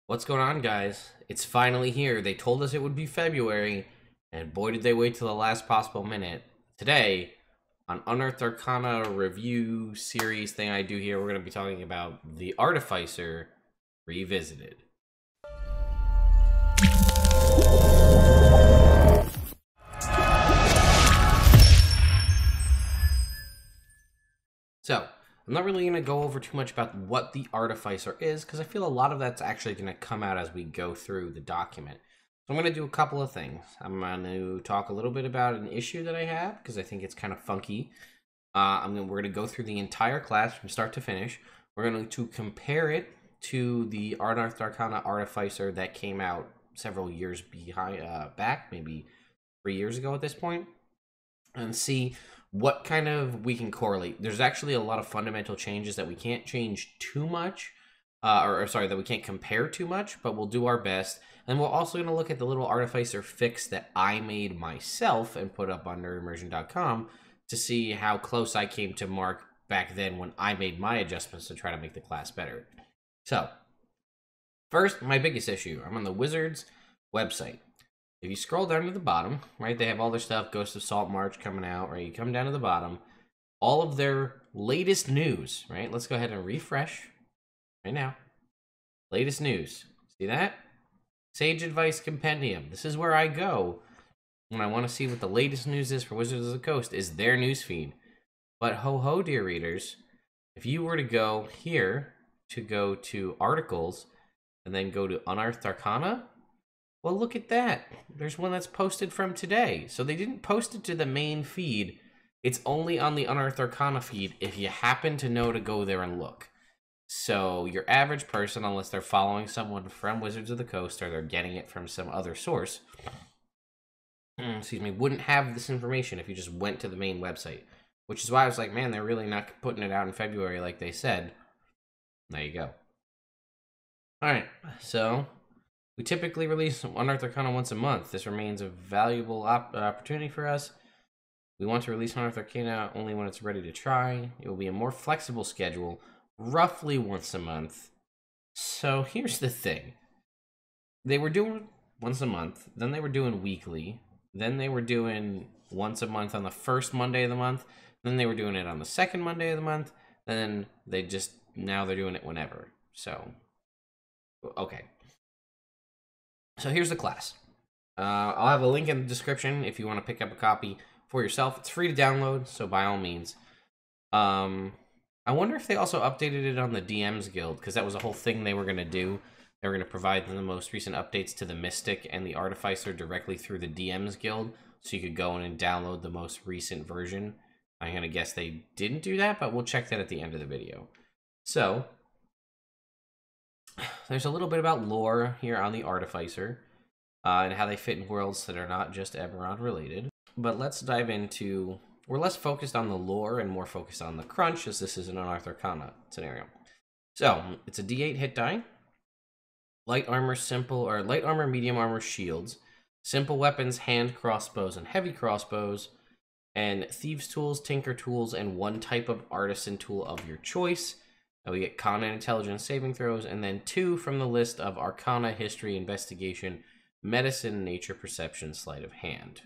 What's going on, guys? It's finally here. They told us it would be February, and boy did they wait till the last possible minute. Today, on Unearthed Arcana review series thing I do here, we're going to be talking about the Artificer Revisited. So, I'm not really going to go over too much about what the Artificer is, because I feel a lot of that's actually going to come out as we go through the document. So I'm going to do a couple of things. I'm going to talk a little bit about an issue that I have, because I think it's kind of funky. We're going to go through the entire class from start to finish. We're going to compare it to the Unearthed Arcana Artificer that came out several years back, maybe 3 years ago at this point, and see what kind of we can correlate. There's actually a lot of fundamental changes that we can't change too much, that we can't compare too much, but we'll do our best. And we're also going to look at the little Artificer fix that I made myself and put up on nerdimmersion.com to see how close I came to mark back then when I made my adjustments to try to make the class better. So, first, my biggest issue. I'm on the Wizards website. If you scroll down to the bottom, right, they have all their stuff, Ghost of Saltmarsh coming out, right? You come down to the bottom, all of their latest news, right? Let's go ahead and refresh right now. Latest news. See that? Sage Advice Compendium. This is where I go when I want to see what the latest news is for Wizards of the Coast, is their newsfeed. But ho-ho, dear readers, if you were to go here to go to articles and then go to Unearthed Arcana, well, look at that. There's one that's posted from today. So they didn't post it to the main feed. It's only on the Unearthed Arcana feed if you happen to know to go there and look. So your average person, unless they're following someone from Wizards of the Coast or they're getting it from some other source, excuse me, wouldn't have this information if you just went to the main website. Which is why I was like, man, they're really not putting it out in February like they said. There you go. Alright, so we typically release Unearthed Arcana once a month. This remains a valuable opportunity for us. We want to release Unearthed Arcana only when it's ready to try. It will be a more flexible schedule, roughly once a month. So here's the thing. They were doing once a month, then they were doing weekly, then they were doing once a month on the first Monday of the month, then they were doing it on the second Monday of the month, then now they're doing it whenever. So, okay. So here's the class. I'll have a link in the description if you want to pick up a copy for yourself. It's free to download, so by all means. I wonder if they also updated it on the DMs Guild, because that was a whole thing they were going to do. They were going to provide the most recent updates to the Mystic and the Artificer directly through the DMs Guild, so you could go in and download the most recent version. I'm going to guess they didn't do that, but we'll check that at the end of the video. So there's a little bit about lore here on the Artificer, and how they fit in worlds that are not just Eberron related. But let's dive into... We're less focused on the lore and more focused on the crunch, as this is an Unearthed Arcana scenario. So, it's a D8 hit die. Light armor, medium armor, shields. Simple weapons, hand crossbows, and heavy crossbows. And thieves' tools, tinker tools, and one type of artisan tool of your choice. We get con and intelligence saving throws, and then 2 from the list of Arcana, History, Investigation, Medicine, Nature, Perception, Sleight of Hand.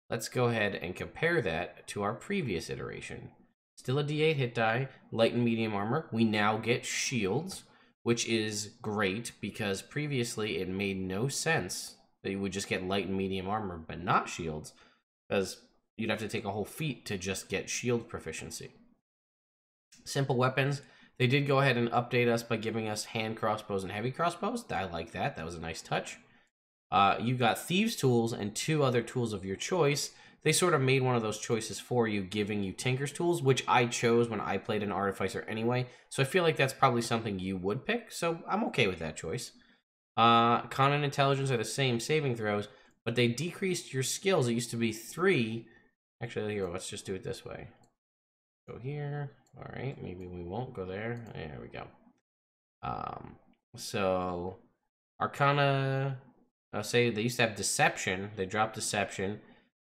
Let's go ahead and compare that to our previous iteration. Still a D8 hit die, light and medium armor. We now get shields, which is great because previously it made no sense that you would just get light and medium armor but not shields, because you'd have to take a whole feat to just get shield proficiency. Simple weapons. They did go ahead and update us by giving us hand crossbows and heavy crossbows. I like that. That was a nice touch. You got thieves' tools and 2 other tools of your choice. They sort of made one of those choices for you, giving you tinker's tools, which I chose when I played an Artificer anyway. So I feel like that's probably something you would pick. So I'm okay with that choice. Con and intelligence are the same saving throws, but they decreased your skills. It used to be 3. Actually, here, let's just do it this way. Go here. All right, maybe we won't go there. There we go. So Arcana, say they used to have Deception. They dropped Deception.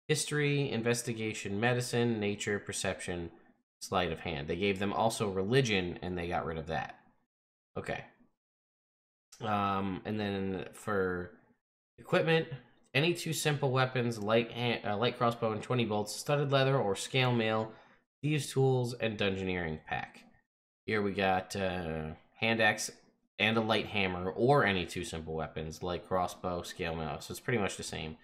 History, Investigation, Medicine, Nature, Perception, Sleight of Hand. They gave them also Religion, and they got rid of that. Okay. And then for equipment, any 2 simple weapons, light crossbow and 20 bolts, studded leather or scale mail, thieves tools, and dungeoneering pack. Here we got hand axe and a light hammer, or any 2 simple weapons, light crossbow, scale mail. So it's pretty much the same.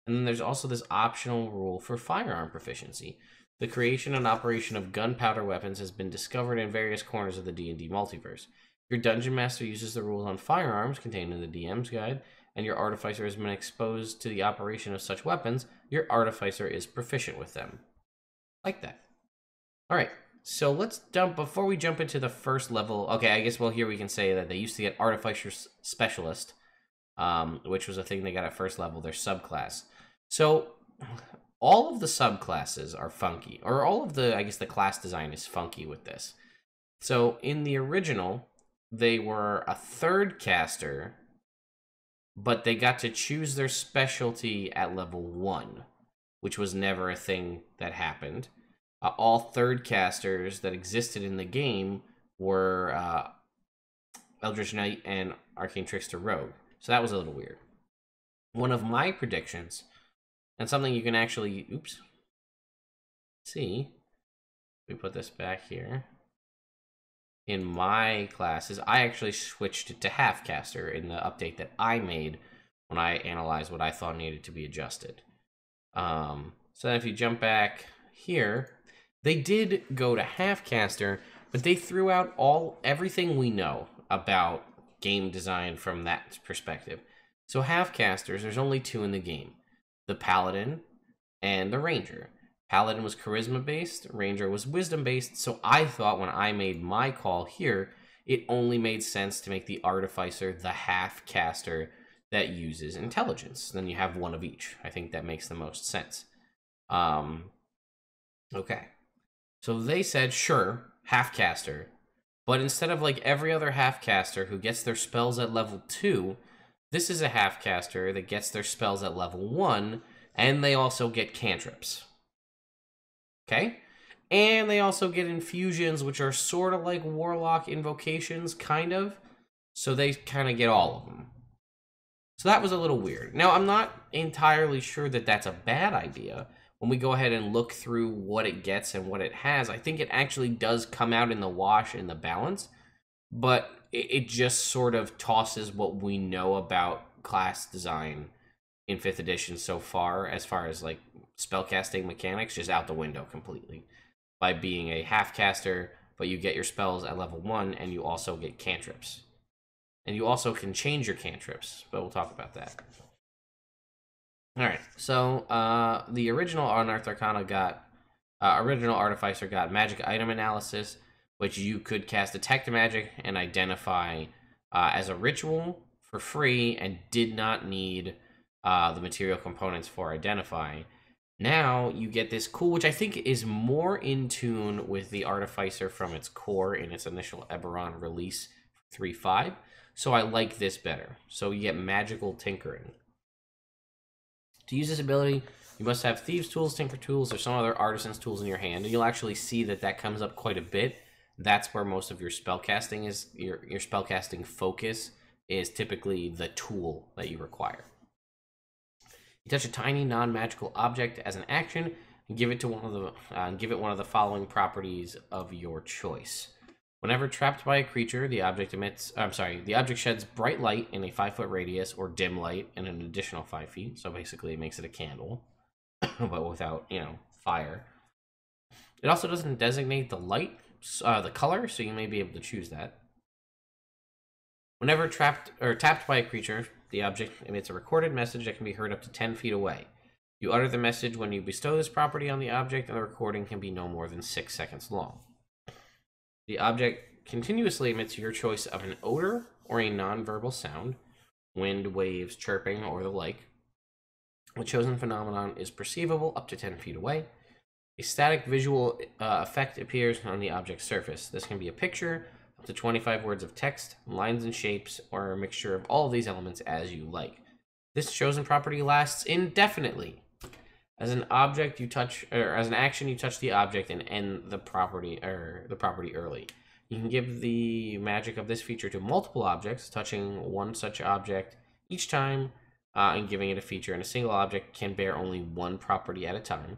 And then there's also this optional rule for firearm proficiency. The creation and operation of gunpowder weapons has been discovered in various corners of the D&D multiverse. Your dungeon master uses the rules on firearms contained in the DM's guide, and your artificer has been exposed to the operation of such weapons. Your artificer is proficient with them. Like that. Alright, so let's before we jump into the first level, okay, I guess, well, here we can say that they used to get Artificer Specialist, which was a thing they got at first level, their subclass. So, all of the subclasses are funky, or all of the, I guess, the class design is funky with this. So, in the original, they were a 3rd caster, but they got to choose their specialty at level 1, which was never a thing that happened. All 3rd casters that existed in the game were Eldritch Knight and Arcane Trickster Rogue. So that was a little weird. One of my predictions, and something you can actually, see, we put this back here. In my classes, I actually switched it to half caster in the update that I made when I analyzed what I thought needed to be adjusted. So then if you jump back here, they did go to half caster, but they threw out everything we know about game design from that perspective. So half casters, there's only 2 in the game: the paladin and the ranger. Paladin was charisma based, ranger was wisdom based. So I thought when I made my call here, it only made sense to make the artificer the half caster that uses intelligence. Then you have 1 of each. I think that makes the most sense. Okay. So they said, sure, half caster, but instead of like every other half caster who gets their spells at level 2, this is a half caster that gets their spells at level 1, and they also get cantrips. Okay? And they also get infusions, which are sort of like warlock invocations, kind of. So they kind of get all of them. So that was a little weird. Now, I'm not entirely sure that that's a bad idea. When we go ahead and look through what it gets and what it has, I think it actually does come out in the wash in the balance, but it just sort of tosses what we know about class design in 5th edition so far as like spellcasting mechanics, just out the window completely. By being a half caster, but you get your spells at level 1, and you also get cantrips. And you also can change your cantrips, but we'll talk about that. Alright, so the original Unearthed Arcana original Artificer got magic item analysis, which you could cast detect magic and identify as a ritual for free, and did not need the material components for identifying. Now you get this cool, which I think is more in tune with the Artificer from its core in its initial Eberron release 3.5. So I like this better. So you get magical tinkering. To use this ability, you must have thieves tools, tinker tools, or some other artisan's tools in your hand, and you'll actually see that that comes up quite a bit. That's where most of your spellcasting is. Your spellcasting focus is typically the tool that you require. You touch a tiny non-magical object as an action and give it to one of the following properties of your choice. Whenever trapped by a creature, the object sheds bright light in a 5-foot radius, or dim light in an additional 5 feet. So basically it makes it a candle, but without, fire. It also doesn't designate the the color, so you may be able to choose that. Whenever trapped or tapped by a creature, the object emits a recorded message that can be heard up to 10 feet away. You utter the message when you bestow this property on the object, and the recording can be no more than 6 seconds long. The object continuously emits your choice of an odor or a non-verbal sound, wind, waves, chirping, or the like. The chosen phenomenon is perceivable up to 10 feet away. A static visual effect appears on the object's surface. This can be a picture, up to 25 words of text, lines and shapes, or a mixture of all of these elements as you like. This chosen property lasts indefinitely. As an object you touch, or as an action you touch the object and end the property early. You can give the magic of this feature to multiple objects, touching one such object each time, and giving it a feature. And a single object can bear only one property at a time.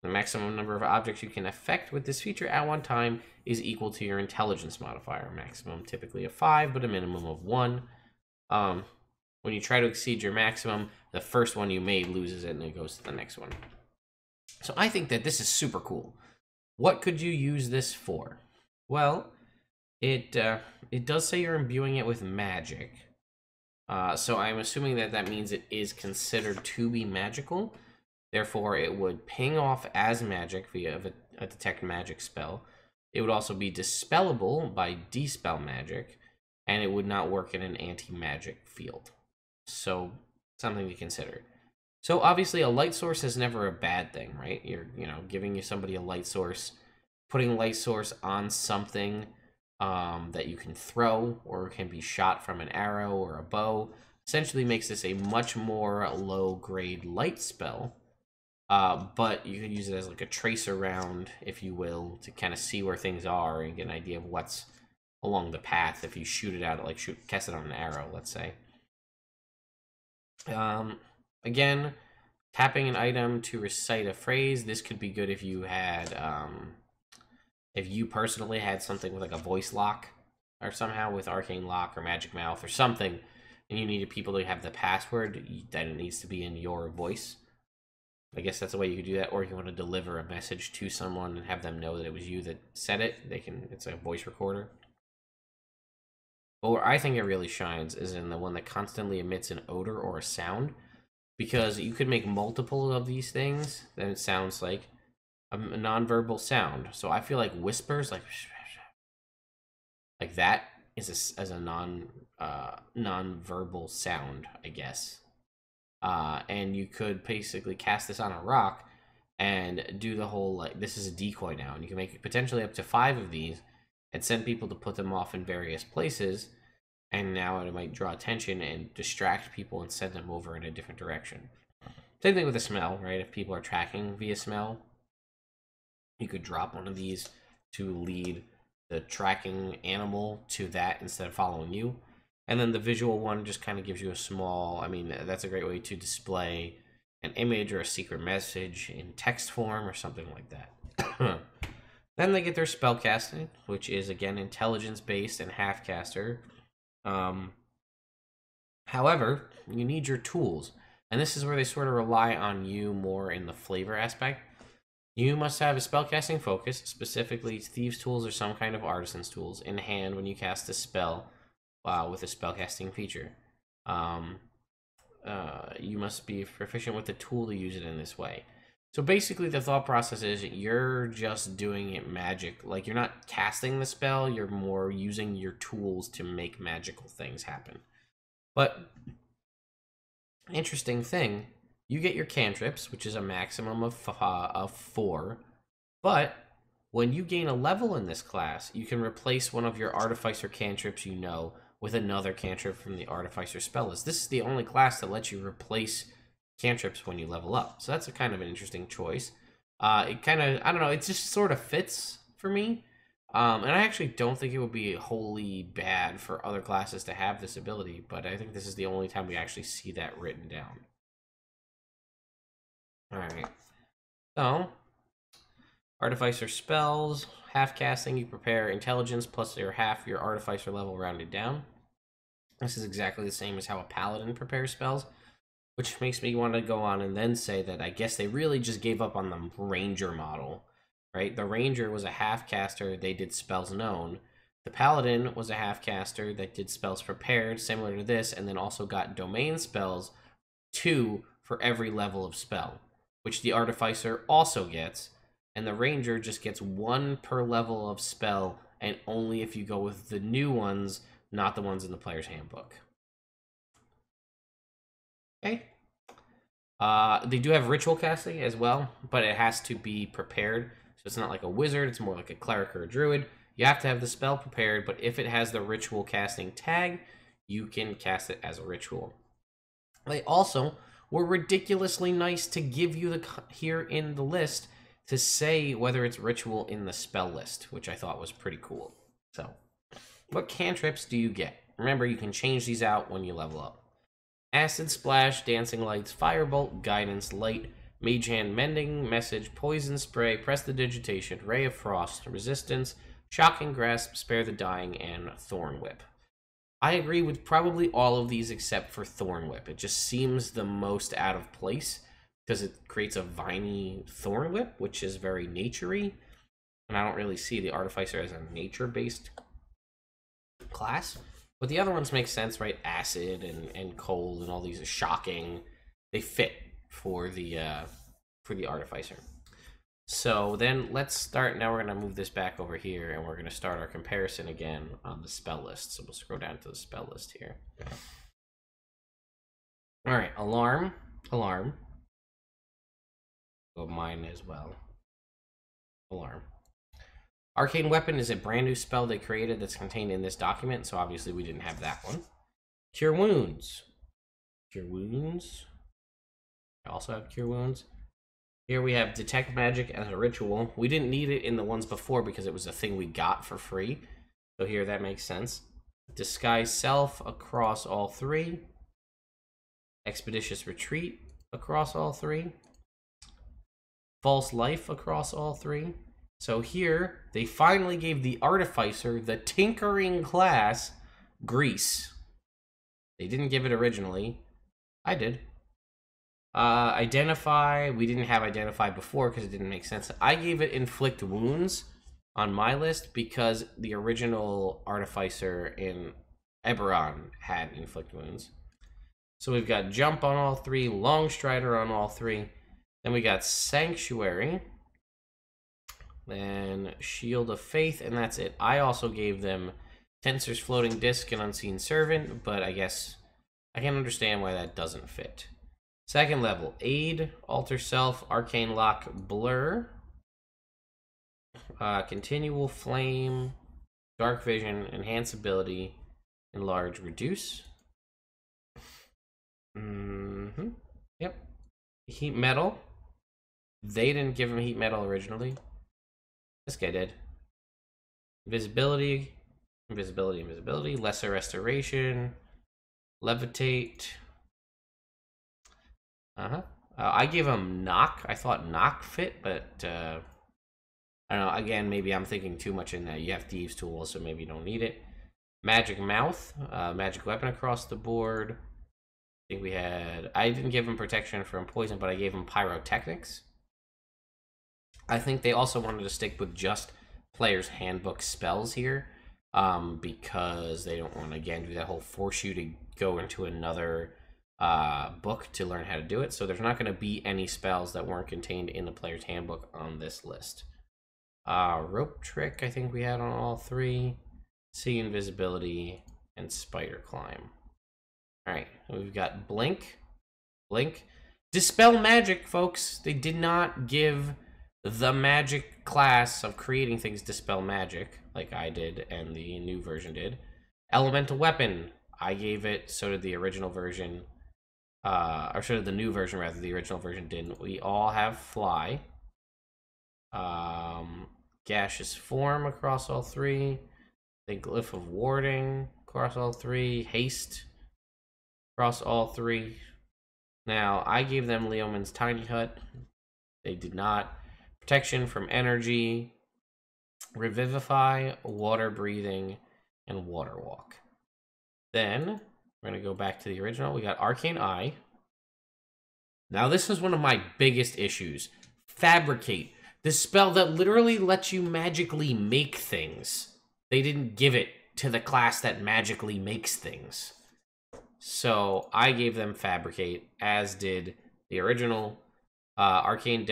The maximum number of objects you can affect with this feature at one time is equal to your intelligence modifier. Maximum typically of 5, but a minimum of 1. When you try to exceed your maximum, the first one you made loses it and it goes to the next one. So I think that this is super cool. What could you use this for? Well, it does say you're imbuing it with magic. So I'm assuming that that means it is considered to be magical. Therefore, it would ping off as magic via a detect magic spell. It would also be dispellable by dispel magic, and it would not work in an anti-magic field. So, something to consider. So, obviously, a light source is never a bad thing, right? You're, giving somebody a light source, putting a light source on something that you can throw or can be shot from an arrow or a bow, essentially makes this a much more low-grade light spell. But you can use it as like a tracer round, if you will, to kind of see where things are and get an idea of what's along the path if you shoot it out, cast it on an arrow, let's say. Again, tapping an item to recite a phrase. This could be good if you had, if you personally had something with like a voice lock or somehow with arcane lock or magic mouth or something, and you needed people to have the password, then it needs to be in your voice. I guess that's the way you could do that, or if you want to deliver a message to someone and have them know that it was you that said it, it's a voice recorder. But where I think it really shines is in the one that constantly emits an odor or a sound, because you could make multiple of these things, then it sounds like a nonverbal sound. So I feel like whispers, like that, is as a non-verbal sound, I guess. And you could basically cast this on a rock and do the whole, this is a decoy now, and you can make potentially up to 5 of these and send people to put them off in various places, and now it might draw attention and distract people and send them over in a different direction. Same thing with the smell, right? If people are tracking via smell, you could drop one of these to lead the tracking animal to that instead of following you. And then the visual one just kind of gives you a small, that's a great way to display an image or a secret message in text form or something like that. Then they get their spellcasting, which is, again, intelligence-based and half-caster. However, you need your tools. And this is where they sort of rely on you more in the flavor aspect. You must have a spellcasting focus, specifically Thieves' Tools or some kind of Artisan's Tools, in hand when you cast a spell. With a spellcasting feature. You must be proficient with the tool to use it in this way. So basically the thought process is you're just doing it magic. Like, you're not casting the spell, you're more using your tools to make magical things happen. But, interesting thing, you get your cantrips, which is a maximum of 4, but when you gain a level in this class, you can replace one of your Artificer cantrips with another cantrip from the Artificer spell list. This is the only class that lets you replace cantrips when you level up. So that's a kind of an interesting choice. It kind of, I don't know, it just sort of fits for me. And I actually don't think it would be wholly bad for other classes to have this ability, but I think this is the only time we actually see that written down. Alright. So, Artificer spells, half casting, you prepare intelligence plus your half your Artificer level rounded down. This is exactly the same as how a paladin prepares spells, which makes me want to go on and then say that I guess they really just gave up on the ranger model, right? The ranger was a half caster, they did spells known. The paladin was a half caster that did spells prepared, similar to this, and then also got domain spells 2 for every level of spell, which the Artificer also gets. And the ranger just gets 1 per level of spell, and only if you go with the new ones, not the ones in the player's handbook. Okay. They do have ritual casting as well, but it has to be prepared. So it's not like a wizard, it's more like a cleric or a druid. You have to have the spell prepared, but if it has the ritual casting tag, you can cast it as a ritual. They also were ridiculously nice to give you here in the list to say whether it's ritual in the spell list, which I thought was pretty cool. So, what cantrips do you get? Remember, you can change these out when you level up. Acid Splash, Dancing Lights, Firebolt, Guidance, Light, Mage Hand, Mending, Message, Poison Spray, Prestidigitation, Ray of Frost, Resistance, Shocking Grasp, Spare the Dying, and Thorn Whip. I agree with probably all of these except for Thorn Whip. It just seems the most out of place because it creates a viney Thorn Whip, which is very nature-y, and I don't really see the Artificer as a nature-based class. But the other ones make sense, right? Acid and cold and all these are shocking. They fit for the Artificer. So then let's start. Now we're going to move this back over here, and we're going to start our comparison again on the spell list. So we'll scroll down to the spell list here. All right, Alarm. Well, mine as well. Alarm. Arcane Weapon is a brand new spell they created that's contained in this document, so obviously we didn't have that one. Cure Wounds. Cure Wounds. I also have Cure Wounds. Here we have Detect Magic as a ritual. We didn't need it in the ones before because it was a thing we got for free. So here that makes sense. Disguise Self across all three. Expeditious Retreat across all three. False Life across all three. So here, they finally gave the Artificer, the Tinkering class, Grease. They didn't give it originally. I did. Identify, we didn't have Identify before because it didn't make sense. I gave it Inflict Wounds on my list because the original Artificer in Eberron had Inflict Wounds. So we've got Jump on all three, Long Strider on all three. Then we got Sanctuary. Then Shield of Faith, and that's it. I also gave them Tensor's Floating Disc and Unseen Servant, but I guess I can understand why that doesn't fit. Second level, Aid, Alter Self, Arcane Lock, Blur, Continual Flame, Dark Vision, Enhance Ability, Enlarge, Reduce. Yep. Heat Metal. They didn't give him Heat Metal originally. This guy did. Invisibility, Lesser Restoration, Levitate. I gave him Knock. I thought Knock fit, but I don't know. Again, maybe I'm thinking too much in that. You have Thieves' Tool, so maybe you don't need it. Magic Mouth, Magic Weapon across the board. I think we had... I didn't give him Protection from Poison, but I gave him Pyrotechnics. I think they also wanted to stick with just Player's Handbook spells here because they don't want to, again, do that whole force you to go into another book to learn how to do it. So there's not going to be any spells that weren't contained in the Player's Handbook on this list. Rope Trick, I think we had on all three. See Invisibility, and Spider Climb. All right, we've got Blink. Dispel Magic, folks. They did not give the magic class of creating things Dispel Magic, like I did and the new version did. Elemental Weapon, I gave it, so did the original version. Or so did the new version, rather. The original version didn't. We all have Fly. Gaseous Form across all three. The Glyph of Warding across all three. Haste across all three. Now, I gave them Leoman's Tiny Hut. They did not. Protection from Energy, Revivify, Water Breathing, and Water Walk. Then, we're going to go back to the original. We got Arcane Eye. Now, this is one of my biggest issues. Fabricate. This spell that literally lets you magically make things. They didn't give it to the class that magically makes things. So, I gave them Fabricate, as did the original. Arcane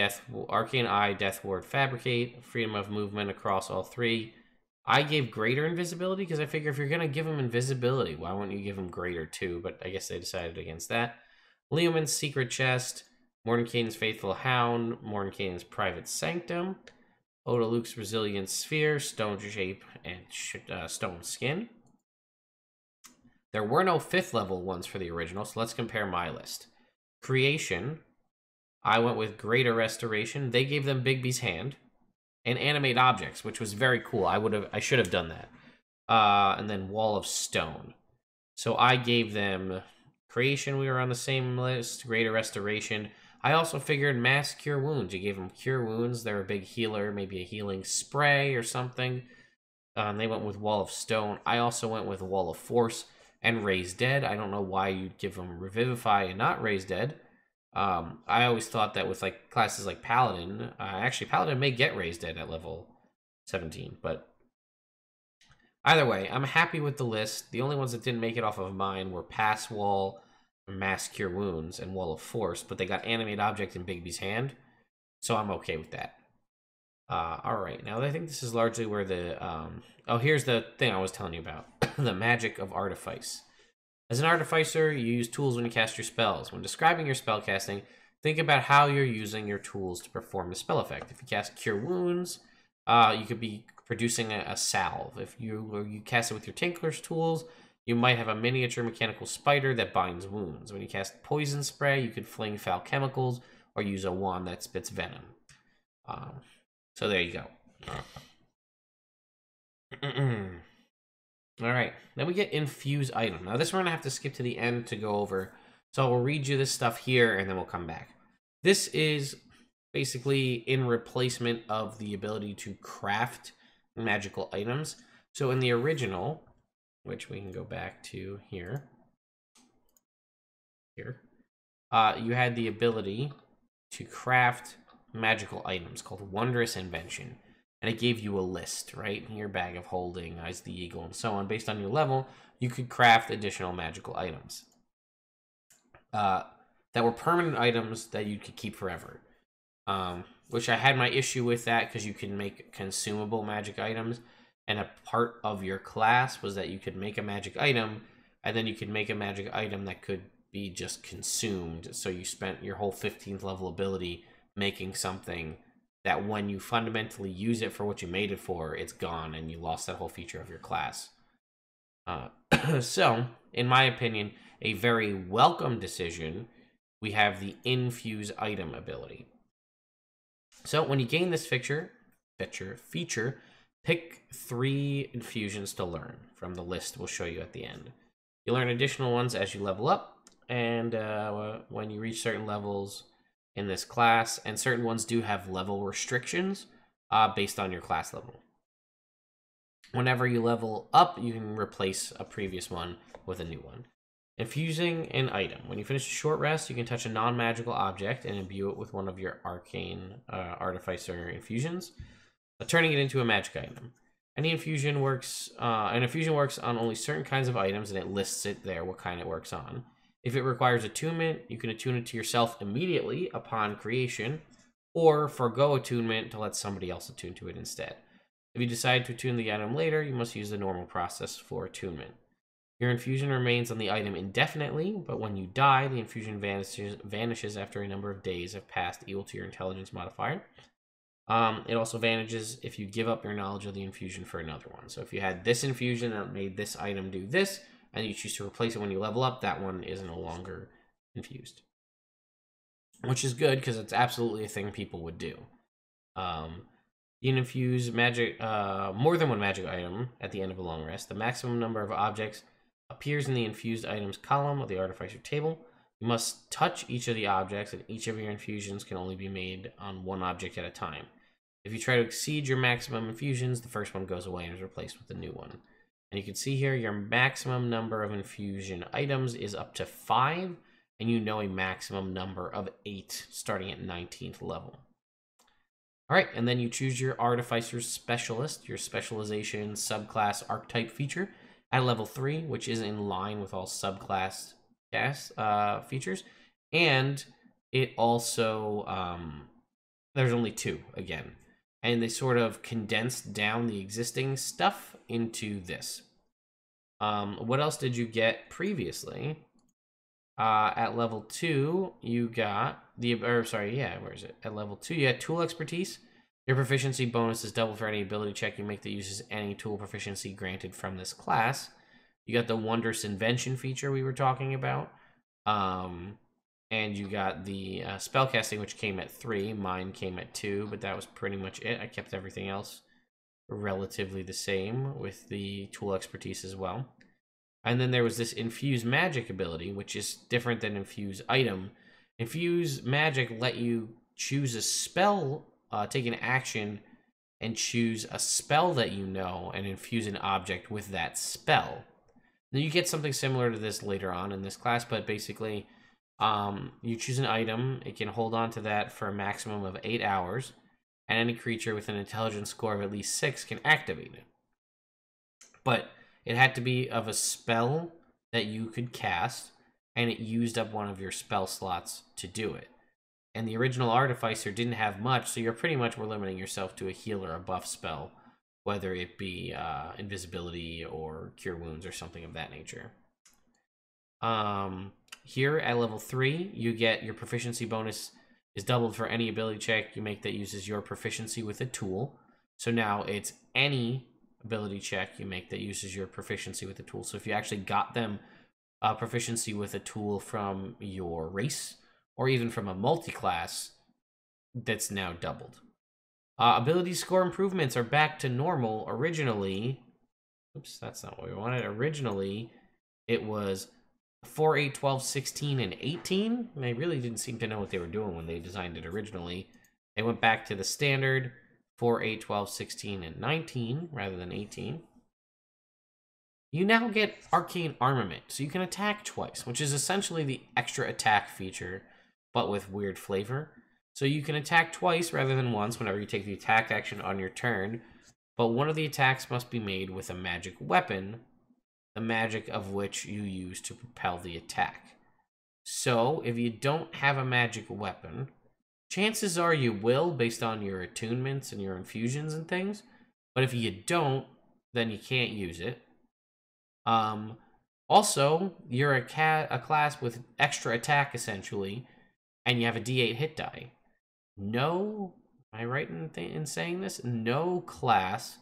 Eye, Death Ward, Fabricate, Freedom of Movement across all three. I gave Greater Invisibility because I figure if you're going to give him Invisibility, why wouldn't you give him Greater too? But I guess they decided against that. Leoman's Secret Chest, Mordenkainen's Faithful Hound, Mordenkainen's Private Sanctum, Oda Luke's Resilient Sphere, Stone Shape, and Stone Skin. There were no 5th level ones for the original, so let's compare my list. Creation, I went with Greater Restoration. They gave them Bigby's Hand and Animate Objects, which was very cool. I should have done that. and then Wall of Stone. So I gave them Creation, we were on the same list, Greater Restoration. I also figured Mass Cure Wounds. You gave them Cure Wounds, they're a big healer, maybe a healing spray or something. They went with Wall of Stone. I also went with Wall of Force and Raise Dead. I don't know why you'd give them Revivify and not Raise Dead. I always thought that with like classes like Paladin, actually Paladin may get Raise Dead at level 17, but either way, I'm happy with the list. The only ones that didn't make it off of mine were Pass Wall, Mass Cure Wounds, and Wall of Force, but they got Animate Object in Bigby's hand, so I'm okay with that. Alright, now I think this is largely where the, oh, here's the thing I was telling you about. The magic of Artifice. As an Artificer, you use tools when you cast your spells. When describing your spell casting, think about how you're using your tools to perform the spell effect. If you cast Cure Wounds, you could be producing a salve. If you cast it with your Tinkler's tools, you might have a miniature mechanical spider that binds wounds. When you cast Poison Spray, you could fling foul chemicals or use a wand that spits venom. So there you go. Alright, then we get Infuse Item. Now this we're going to have to skip to the end to go over. So I will read you this stuff here and then we'll come back. This is basically in replacement of the ability to craft magical items. So in the original, which we can go back to here, you had the ability to craft magical items called Wondrous Invention. And it gave you a list, right? Your bag of holding, Eyes the Eagle, and so on. Based on your level, you could craft additional magical items that were permanent items that you could keep forever. Which I had my issue with that because you can make consumable magic items. And a part of your class was that you could make a magic item, and then you could make a magic item that could be just consumed. So you spent your whole 15th level ability making something that when you fundamentally use it for what you made it for, it's gone and you lost that whole feature of your class. So, in my opinion, a very welcome decision, we have the Infuse Item ability. So when you gain this feature, pick 3 infusions to learn from the list we'll show you at the end. You learn additional ones as you level up, and when you reach certain levels in this class, and certain ones do have level restrictions based on your class level. Whenever you level up, you can replace a previous one with a new one. Infusing an item. When you finish a short rest, you can touch a non-magical object and imbue it with one of your arcane artificer infusions, turning it into a magic item. An infusion works on only certain kinds of items, and it lists it there what kind it works on. If it requires attunement, you can attune it to yourself immediately upon creation, or forgo attunement to let somebody else attune to it instead. If you decide to attune the item later, you must use the normal process for attunement. Your infusion remains on the item indefinitely, but when you die, the infusion vanishes after a number of days have passed equal to your intelligence modifier. It also vanishes if you give up your knowledge of the infusion for another one. So if you had this infusion that made this item do this, and you choose to replace it when you level up, that one is no longer infused. Which is good, because it's absolutely a thing people would do. You can infuse magic, more than one magic item at the end of a long rest. The maximum number of objects appears in the infused items column of the artificer table. You must touch each of the objects, and each of your infusions can only be made on one object at a time. If you try to exceed your maximum infusions, the first one goes away and is replaced with a new one. And you can see here your maximum number of infusion items is up to 5, and you know a maximum number of 8 starting at 19th level. Alright, and then you choose your Artificer's Specialist, your specialization subclass archetype feature at level 3, which is in line with all subclass features. And it also, there's only 2 again. And they sort of condensed down the existing stuff into this. What else did you get previously? At level 2, you got where is it? At level 2, you had tool expertise. Your proficiency bonus is double for any ability check you make that uses any tool proficiency granted from this class. You got the Wondrous Invention feature we were talking about. And you got the spellcasting, which came at 3. Mine came at 2, but that was pretty much it. I kept everything else relatively the same with the tool expertise as well. And then there was this infuse magic ability, which is different than infuse item. Infuse magic let you choose a spell, take an action, and choose a spell that you know and infuse an object with that spell. Now you get something similar to this later on in this class, but basically you choose an item. It can hold on to that for a maximum of 8 hours, and any creature with an intelligence score of at least 6 can activate it. But it had to be of a spell that you could cast, and it used up one of your spell slots to do it. And the original Artificer didn't have much, so you're pretty much were limiting yourself to a heal or a buff spell, whether it be invisibility or cure wounds or something of that nature. Here at level 3, you get your proficiency bonus is doubled for any ability check you make that uses your proficiency with a tool. So now it's any ability check you make that uses your proficiency with a tool. So if you actually got them proficiency with a tool from your race, or even from a multi-class, that's now doubled. Ability score improvements are back to normal. Originally, oops, that's not what we wanted. Originally, it was 4, 8, 12, 16, and 18. And they really didn't seem to know what they were doing when they designed it originally. They went back to the standard 4, 8, 12, 16, and 19 rather than 18. You now get arcane armament, so you can attack twice, which is essentially the extra attack feature, but with weird flavor. So you can attack twice rather than once whenever you take the attack action on your turn, but one of the attacks must be made with a magic weapon, the magic of which you use to propel the attack. So if you don't have a magic weapon, chances are you will based on your attunements and your infusions and things, but if you don't, then you can't use it. Also, you're a class with extra attack essentially, and you have a D8 hit die. No, am I right in saying this? No class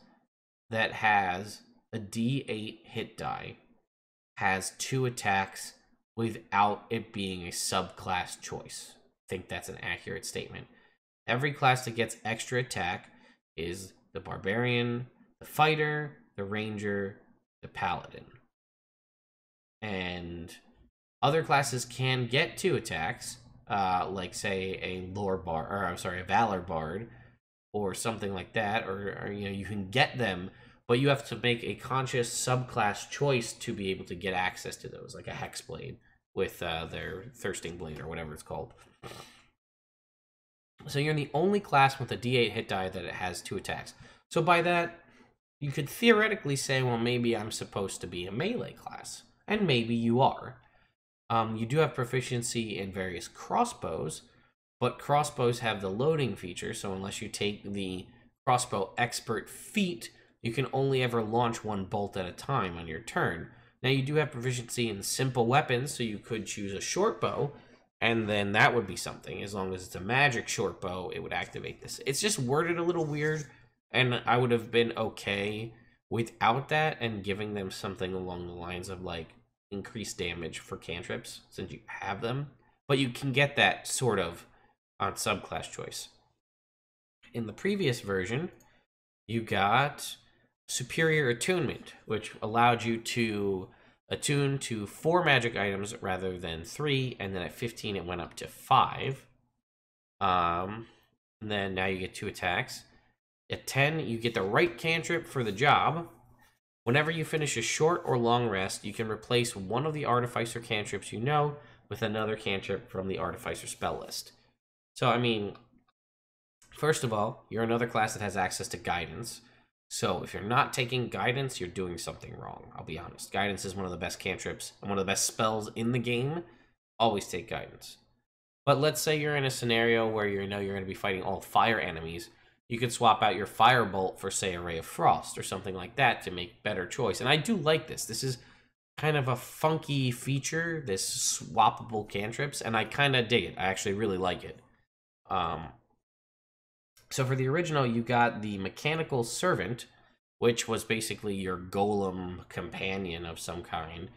that has a D8 hit die has 2 attacks without it being a subclass choice. I think that's an accurate statement. Every class that gets extra attack is the barbarian, the fighter, the ranger, the paladin. And other classes can get 2 attacks, like say a a valor bard, or something like that, or you know, you can get them, but you have to make a conscious subclass choice to be able to get access to those, like a hexblade with their thirsting blade or whatever it's called. So you're the only class with a D8 hit die that it has 2 attacks. So by that, you could theoretically say, well, maybe I'm supposed to be a melee class. And maybe you are. You do have proficiency in various crossbows, but crossbows have the loading feature, so unless you take the crossbow expert feat, you can only ever launch 1 bolt at a time on your turn. Now you do have proficiency in simple weapons, so you could choose a short bow, and then that would be something. As long as it's a magic short bow, it would activate this. It's just worded a little weird, and I would have been okay without that and giving them something along the lines of like increased damage for cantrips since you have them, but you can get that sort of on subclass choice. In the previous version, you got superior attunement, which allowed you to attune to 4 magic items rather than 3, and then at 15 it went up to 5. And then now you get 2 attacks. At 10, you get the right cantrip for the job. Whenever you finish a short or long rest, you can replace one of the Artificer cantrips you know with another cantrip from the Artificer spell list. So, I mean, first of all, you're another class that has access to guidance. So if you're not taking guidance, you're doing something wrong. I'll be honest. Guidance is one of the best cantrips and one of the best spells in the game. Always take guidance. But let's say you're in a scenario where you know you're going to be fighting all fire enemies. You could swap out your firebolt for, say, a ray of frost or something like that to make better choice. And I do like this. This is kind of a funky feature, this swappable cantrips, and I kind of dig it. I actually really like it. So for the original, you got the Mechanical Servant, which was basically your golem companion of some kind,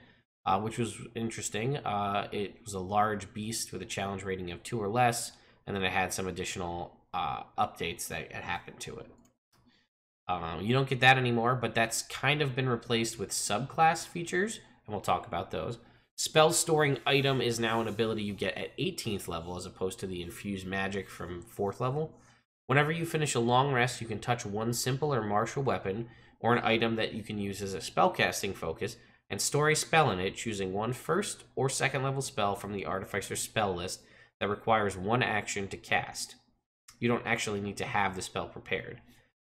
which was interesting. It was a large beast with a challenge rating of 2 or less, and then it had some additional updates that had happened to it. You don't get that anymore, but that's kind of been replaced with subclass features, and we'll talk about those. Spell storing item is now an ability you get at 18th level, as opposed to the infused magic from 4th level. Whenever you finish a long rest, you can touch one simple or martial weapon, or an item that you can use as a spellcasting focus, and store a spell in it, choosing one 1st or 2nd level spell from the Artificer spell list that requires one action to cast. You don't actually need to have the spell prepared.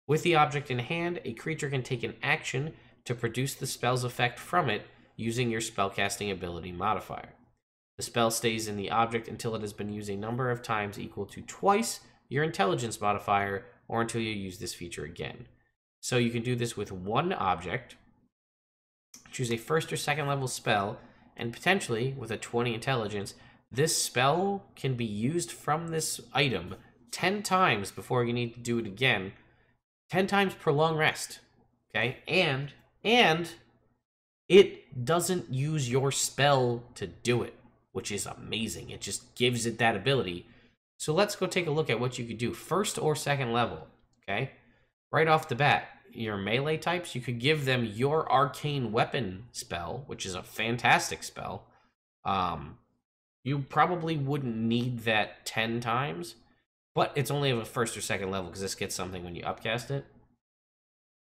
With the object in hand, a creature can take an action to produce the spell's effect from it using your spellcasting ability modifier. The spell stays in the object until it has been used a number of times equal to twice your intelligence modifier, or until you use this feature again. So you can do this with one object, choose a 1st or 2nd level spell, and potentially, with a 20 intelligence, this spell can be used from this item 10 times before you need to do it again. 10 times per long rest, okay? And it doesn't use your spell to do it, which is amazing. It just gives it that ability. So let's go take a look at what you could do 1st or 2nd level, okay? Right off the bat, your melee types, you could give them your arcane weapon spell, which is a fantastic spell. You probably wouldn't need that 10 times, but it's only of a 1st or 2nd level because this gets something when you upcast it.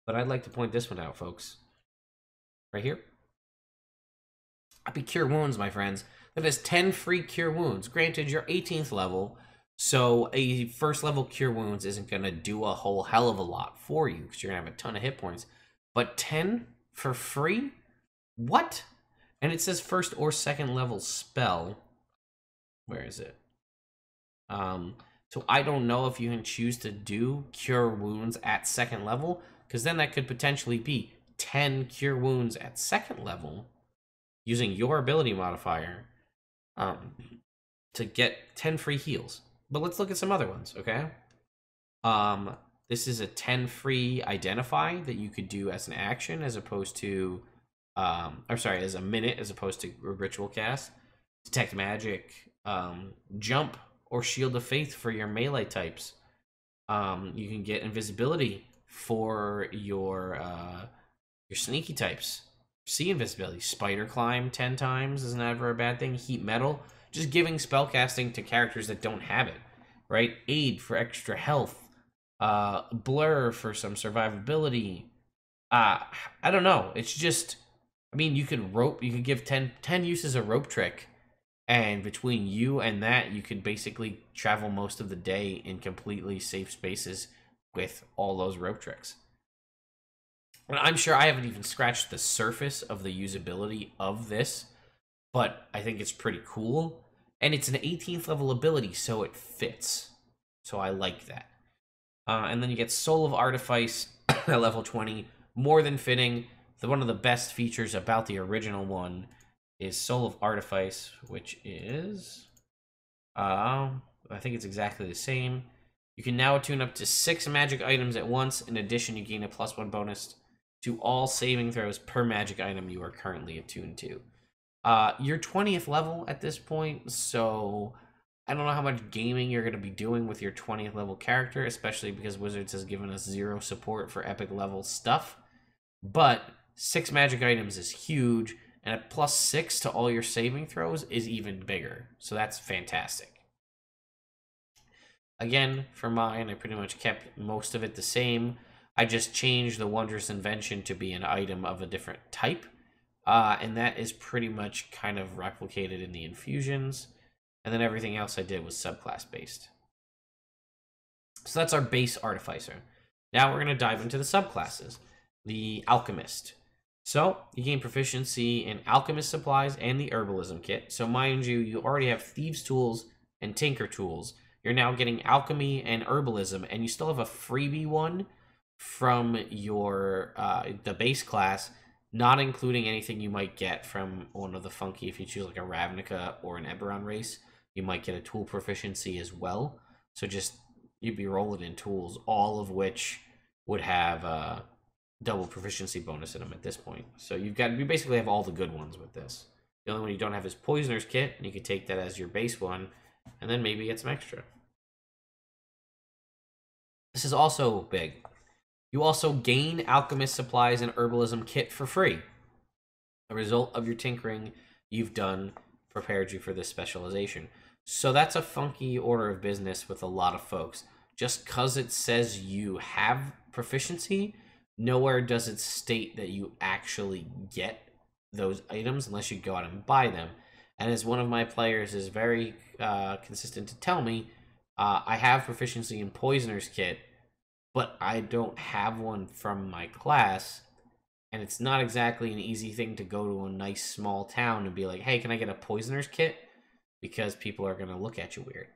But I'd like to point this one out, folks. Right here. Happy Cure Wounds, my friends. That is 10 free Cure Wounds. Granted, you're 18th level, so a 1st level Cure Wounds isn't going to do a whole hell of a lot for you because you're going to have a ton of hit points. But 10 for free? What? And it says 1st or 2nd level spell. Where is it? So I don't know if you can choose to do Cure Wounds at 2nd level, because then that could potentially be 10 Cure Wounds at 2nd level using your ability modifier to get 10 free heals. But let's look at some other ones, okay? This is a 10 free Identify that you could do as an action as opposed to, as a minute as opposed to a ritual cast. Detect Magic, Jump, or Shield of Faith for your melee types. You can get Invisibility for your sneaky types. See Invisibility. Spider Climb 10 times is never a bad thing. Heat Metal, just giving spellcasting to characters that don't have it, right? Aid for extra health. Blur for some survivability. I don't know. It's just, I mean, you could give 10 uses of Rope Trick, and between you and that, you could basically travel most of the day in completely safe spaces with all those rope tricks. And I'm sure I haven't even scratched the surface of the usability of this, but I think it's pretty cool. And it's an 18th level ability, so it fits. So I like that. And then you get Soul of Artifice at level 20. More than fitting. One of the best features about the original one is Soul of Artifice, which is, I think it's exactly the same. You can now attune up to 6 magic items at once. In addition, you gain a +1 bonus to all saving throws per magic item you are currently attuned to. You're 20th level at this point, so I don't know how much gaming you're going to be doing with your 20th level character, especially because Wizards has given us 0 support for epic level stuff. But 6 magic items is huge, and a +6 to all your saving throws is even bigger. So that's fantastic. Again, for mine, I pretty much kept most of it the same. I just changed the Wondrous Invention to be an item of a different type. And that is pretty much kind of replicated in the infusions. And then everything else I did was subclass based. So that's our base Artificer. Now we're going to dive into the subclasses. The Alchemist. So you gain proficiency in Alchemist supplies and the Herbalism kit. So mind you, you already have Thieves Tools and Tinker Tools. You're now getting Alchemy and Herbalism, and you still have a freebie one from your the base class, not including anything you might get from one of the funky, if you choose like a Ravnica or an Eberron race, you might get a tool proficiency as well. So just, you'd be rolling in tools, all of which would have double proficiency bonus in them at this point. So you basically have all the good ones with this. The only one you don't have is Poisoner's Kit, and you could take that as your base one, and then maybe get some extra. This is also big. You also gain alchemist supplies and herbalism kit for free. A result of your tinkering you've done prepared you for this specialization. So that's a funky order of business with a lot of folks. Just because it says you have proficiency, nowhere does it state that you actually get those items unless you go out and buy them. And as one of my players is very consistent to tell me, I have proficiency in Poisoner's Kit, but I don't have one from my class, and it's not exactly an easy thing to go to a nice small town and be like, hey, can I get a Poisoner's Kit? Because people are going to look at you weird.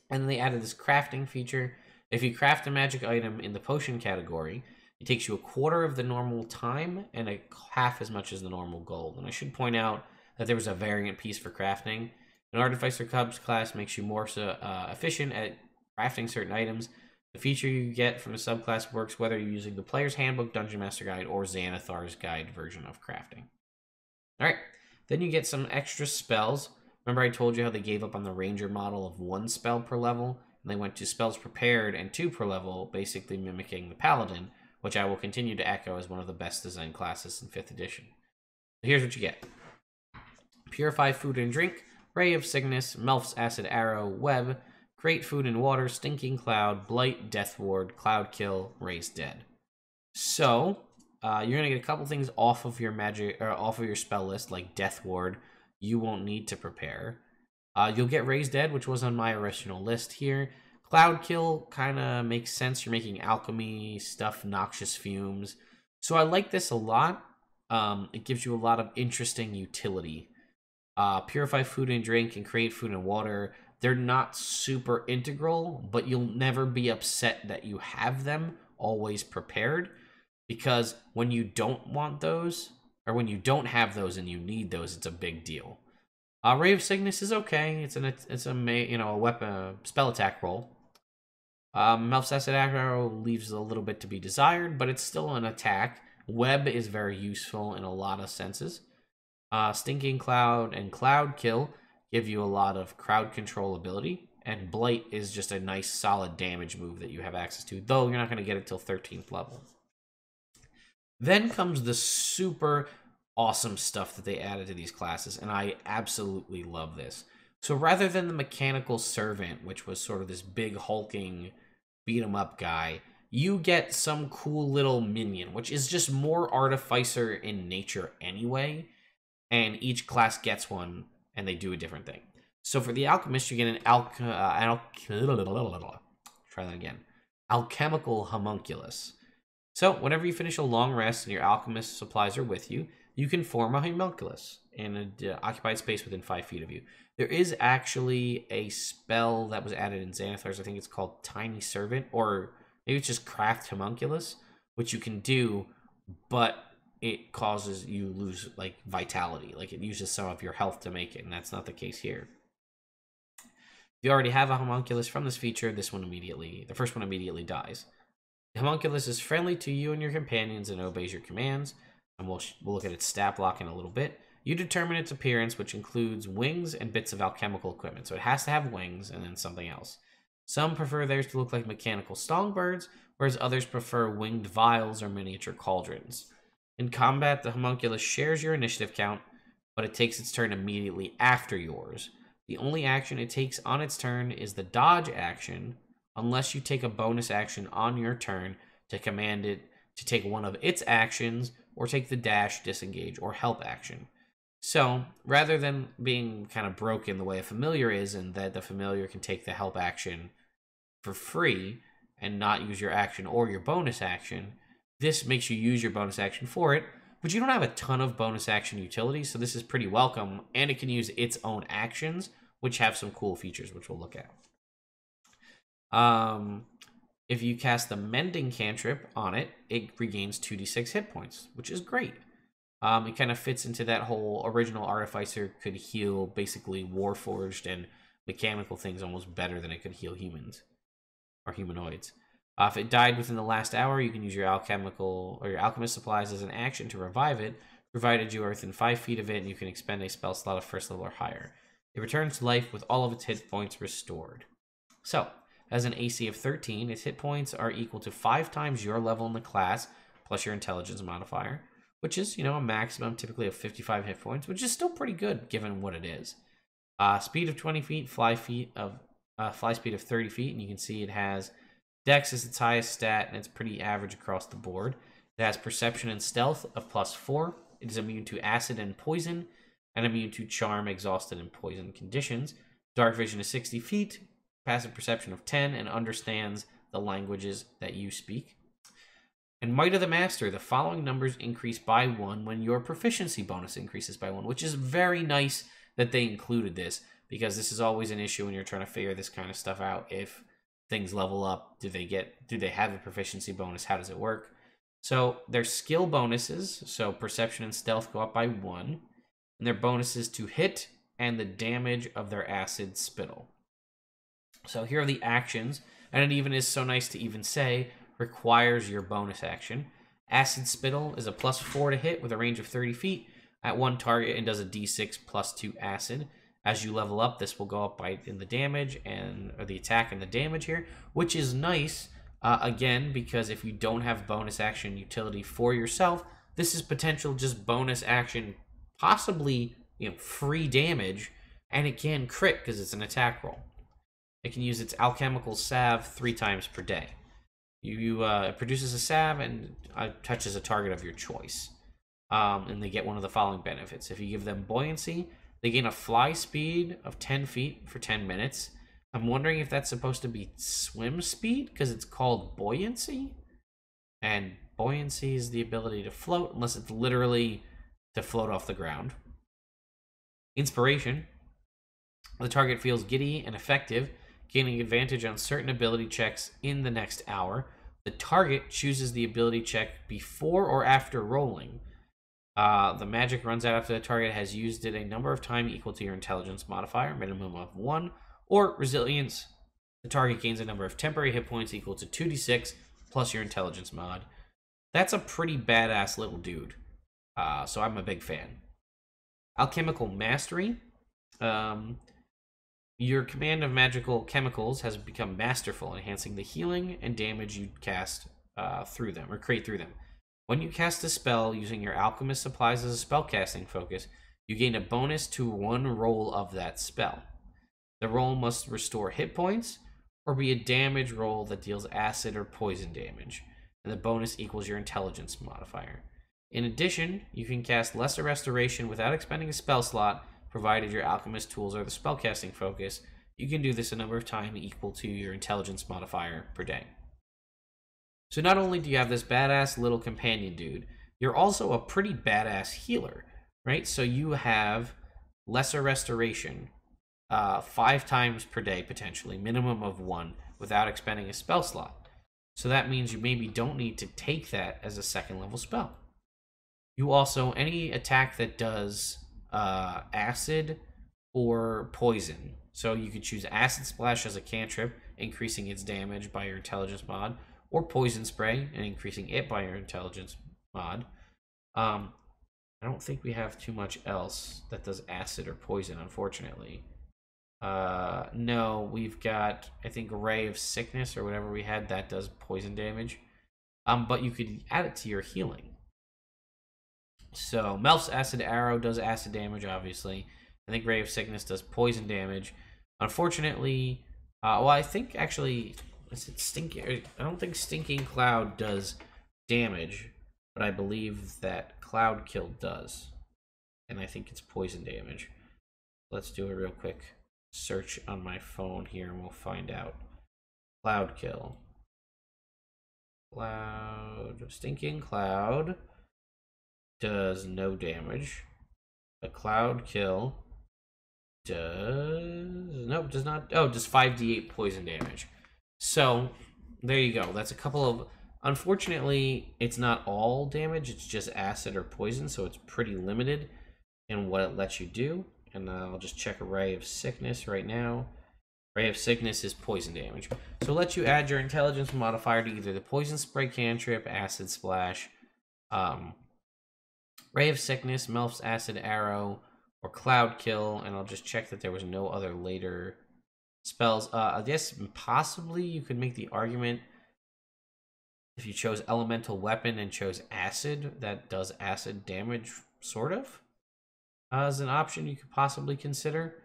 And then they added this crafting feature. If you craft a magic item in the potion category, it takes you a quarter of the normal time and half as much as the normal gold. And I should point out that there was a variant piece for crafting. An Artificer subclass makes you more efficient at crafting certain items. The feature you get from the subclass works whether you're using the Player's Handbook, Dungeon Master Guide, or Xanathar's Guide version of crafting. Alright, then you get some extra spells. Remember I told you how they gave up on the Ranger model of 1 spell per level? And they went to spells prepared and 2 per level, basically mimicking the Paladin, which I will continue to echo as one of the best designed classes in 5th edition. So here's what you get. Purify food and drink, Ray of Sickness, Melf's Acid Arrow, Web, Create Food and Water, Stinking Cloud, Blight, Death Ward, Cloud Kill, Raise Dead. So, you're gonna get a couple things off of your magic, or off of your spell list, like Death Ward. You won't need to prepare. You'll get Raise Dead, which was on my original list here. Cloud Kill kind of makes sense. You're making alchemy stuff, noxious fumes. So I like this a lot. It gives you a lot of interesting utility. Purify food and drink and create food and water. They're not super integral, but you'll never be upset that you have them always prepared, because when you don't want those, or when you don't have those and you need those, it's a big deal. Ray of Sickness is okay. It's a weapon spell attack roll. Melf's Acid Arrow leaves a little bit to be desired, but it's still an attack. Web is very useful in a lot of senses. Stinking Cloud and Cloud Kill give you a lot of crowd control ability, and Blight is just a nice solid damage move that you have access to, though you're not going to get it till 13th level. Then comes the super awesome stuff that they added to these classes, and I absolutely love this. So rather than the Mechanical Servant, which was sort of this big hulking beat-em-up guy, you get some cool little minion, which is just more Artificer in nature anyway, and each class gets one, and they do a different thing. So for the Alchemist, you get an alchemical homunculus. So whenever you finish a long rest and your alchemist supplies are with you, you can form a homunculus in an occupied space within 5 feet of you. There is actually a spell that was added in Xanathar's. I think it's called Tiny Servant, or maybe it's just Craft Homunculus, which you can do, but it causes you lose like vitality. Like it uses some of your health to make it, and that's not the case here. If you already have a homunculus from this feature, the first one immediately dies. The homunculus is friendly to you and your companions and obeys your commands, and we'll look at its stat block in a little bit. You determine its appearance, which includes wings and bits of alchemical equipment. So it has to have wings and then something else. Some prefer theirs to look like mechanical songbirds, whereas others prefer winged vials or miniature cauldrons. In combat, the homunculus shares your initiative count, but it takes its turn immediately after yours. The only action it takes on its turn is the dodge action, unless you take a bonus action on your turn to command it to take one of its actions, or take the dash, disengage, or help action. So, rather than being kind of broken the way a familiar is, and that the familiar can take the help action for free and not use your action or your bonus action, this makes you use your bonus action for it, but you don't have a ton of bonus action utility, so this is pretty welcome, and it can use its own actions, which have some cool features, which we'll look at. If you cast the Mending cantrip on it, it regains 2d6 hit points, which is great. It kind of fits into that whole original Artificer could heal basically Warforged and mechanical things almost better than it could heal humans or humanoids. If it died within the last hour, you can use your alchemical or your alchemist supplies as an action to revive it, provided you are within 5 feet of it and you can expend a spell slot of 1st level or higher. It returns to life with all of its hit points restored. So, has an AC of 13. Its hit points are equal to 5 times your level in the class, plus your intelligence modifier, which is, you know, a maximum typically of 55 hit points, which is still pretty good given what it is. Speed of 20 feet, fly speed of 30 feet, and you can see it has Dex as its highest stat, and it's pretty average across the board. It has perception and stealth of +4. It is immune to acid and poison, and immune to charm, exhausted, and poison conditions. Dark vision is 60 feet, passive perception of 10, and understands the languages that you speak. And Might of the Master, the following numbers increase by 1 when your proficiency bonus increases by 1, which is very nice that they included this, because this is always an issue when you're trying to figure this kind of stuff out. If things level up, do they have a proficiency bonus? How does it work? So their skill bonuses, so perception and stealth, go up by 1, and their bonuses to hit and the damage of their acid spittle. So here are the actions, and it even is so nice to even say requires your bonus action. Acid spittle is a +4 to hit with a range of 30 feet at one target and does a d6 +2 acid. As you level up, this will go up by in the damage or the attack and the damage here, which is nice. Again, because if you don't have bonus action utility for yourself, this is potential just bonus action, possibly, you know, free damage, and it can crit because it's an attack roll. It can use its alchemical salve 3 times per day. It produces a salve and touches a target of your choice. And they get one of the following benefits. If you give them buoyancy, they gain a fly speed of 10 feet for 10 minutes. I'm wondering if that's supposed to be swim speed, because it's called buoyancy. And buoyancy is the ability to float, unless it's literally to float off the ground. Inspiration. The target feels giddy and effective, gaining advantage on certain ability checks in the next hour. The target chooses the ability check before or after rolling. The magic runs out after the target has used it a number of times equal to your intelligence modifier, minimum of 1, or resilience. The target gains a number of temporary hit points equal to 2d6 plus your intelligence mod. That's a pretty badass little dude. So I'm a big fan. Alchemical mastery. Your command of magical chemicals has become masterful, enhancing the healing and damage you cast through them, or create through them. When you cast a spell using your alchemist supplies as a spellcasting focus, you gain a bonus to 1 roll of that spell. The roll must restore hit points or be a damage roll that deals acid or poison damage, and the bonus equals your intelligence modifier. In addition, you can cast lesser restoration without expending a spell slot, provided your alchemist tools are the spellcasting focus. You can do this a number of times equal to your intelligence modifier per day. So not only do you have this badass little companion dude, you're also a pretty badass healer, right? So you have lesser restoration 5 times per day, potentially, minimum of 1, without expending a spell slot. So that means you maybe don't need to take that as a 2nd level spell. You also, any attack that does acid or poison. So you could choose Acid Splash as a cantrip, increasing its damage by your intelligence mod, or Poison Spray and increasing it by your intelligence mod. I don't think we have too much else that does acid or poison, unfortunately. No, we've got, I think, Ray of Sickness or whatever we had that does poison damage. But you could add it to your healing. So Melf's Acid Arrow does acid damage, obviously. I think Ray of Sickness does poison damage. Unfortunately, well, I think actually, is it Stinking? I don't think Stinking Cloud does damage, but I believe that Cloud Kill does, and I think it's poison damage. Let's do a real quick search on my phone here, and we'll find out. Cloud Kill. Stinking Cloud does no damage. A Cloud Kill does not. Oh, does 5d8 poison damage. So there you go. That's a couple of. Unfortunately, it's not all damage. It's just acid or poison, so it's pretty limited in what it lets you do. And I'll just check a Ray of Sickness right now. Ray of Sickness is poison damage. So it lets you add your intelligence modifier to either the Poison Spray cantrip, Acid Splash, Ray of Sickness, Melf's Acid Arrow, or Cloud Kill. And I'll just check that there was no other later spells. I guess possibly you could make the argument if you chose elemental weapon and chose acid, that does acid damage, sort of, as an option you could possibly consider.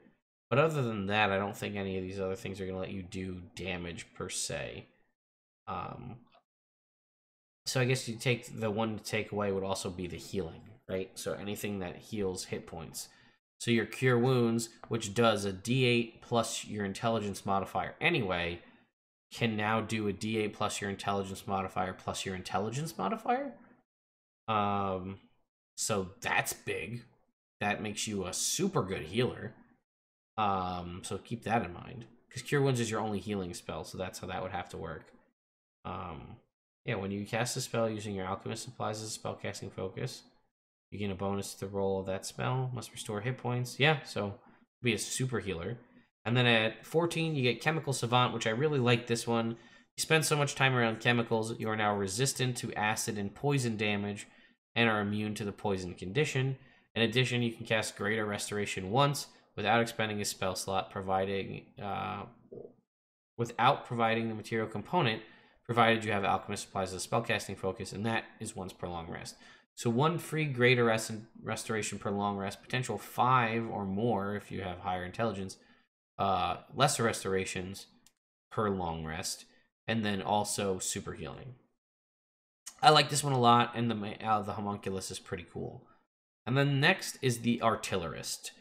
But other than that, I don't think any of these other things are going to let you do damage per se. So I guess you take the one to take away would also be the healing, right? So anything that heals hit points. So your Cure Wounds, which does a D8 plus your intelligence modifier anyway, can now do a D8 plus your intelligence modifier plus your intelligence modifier. So that's big. That makes you a super good healer. So keep that in mind. Because Cure Wounds is your only healing spell, so that's how that would have to work. Yeah, when you cast a spell using your alchemist supplies as a spellcasting focus, you gain a bonus to the roll of that spell. Must restore hit points. Yeah, so be a super healer. And then at 14, you get Chemical Savant, which I really like this one. You spend so much time around chemicals, you are now resistant to acid and poison damage and are immune to the poison condition. In addition, you can cast Greater Restoration once without expending a spell slot, without providing the material component, provided you have alchemist supplies as a spellcasting focus, and that is once per long rest. So 1 free Greater Restoration per long rest, potential 5 or more if you have higher intelligence, lesser restorations per long rest, and then also super healing. I like this one a lot, and the homunculus is pretty cool. And then next is the artillerist.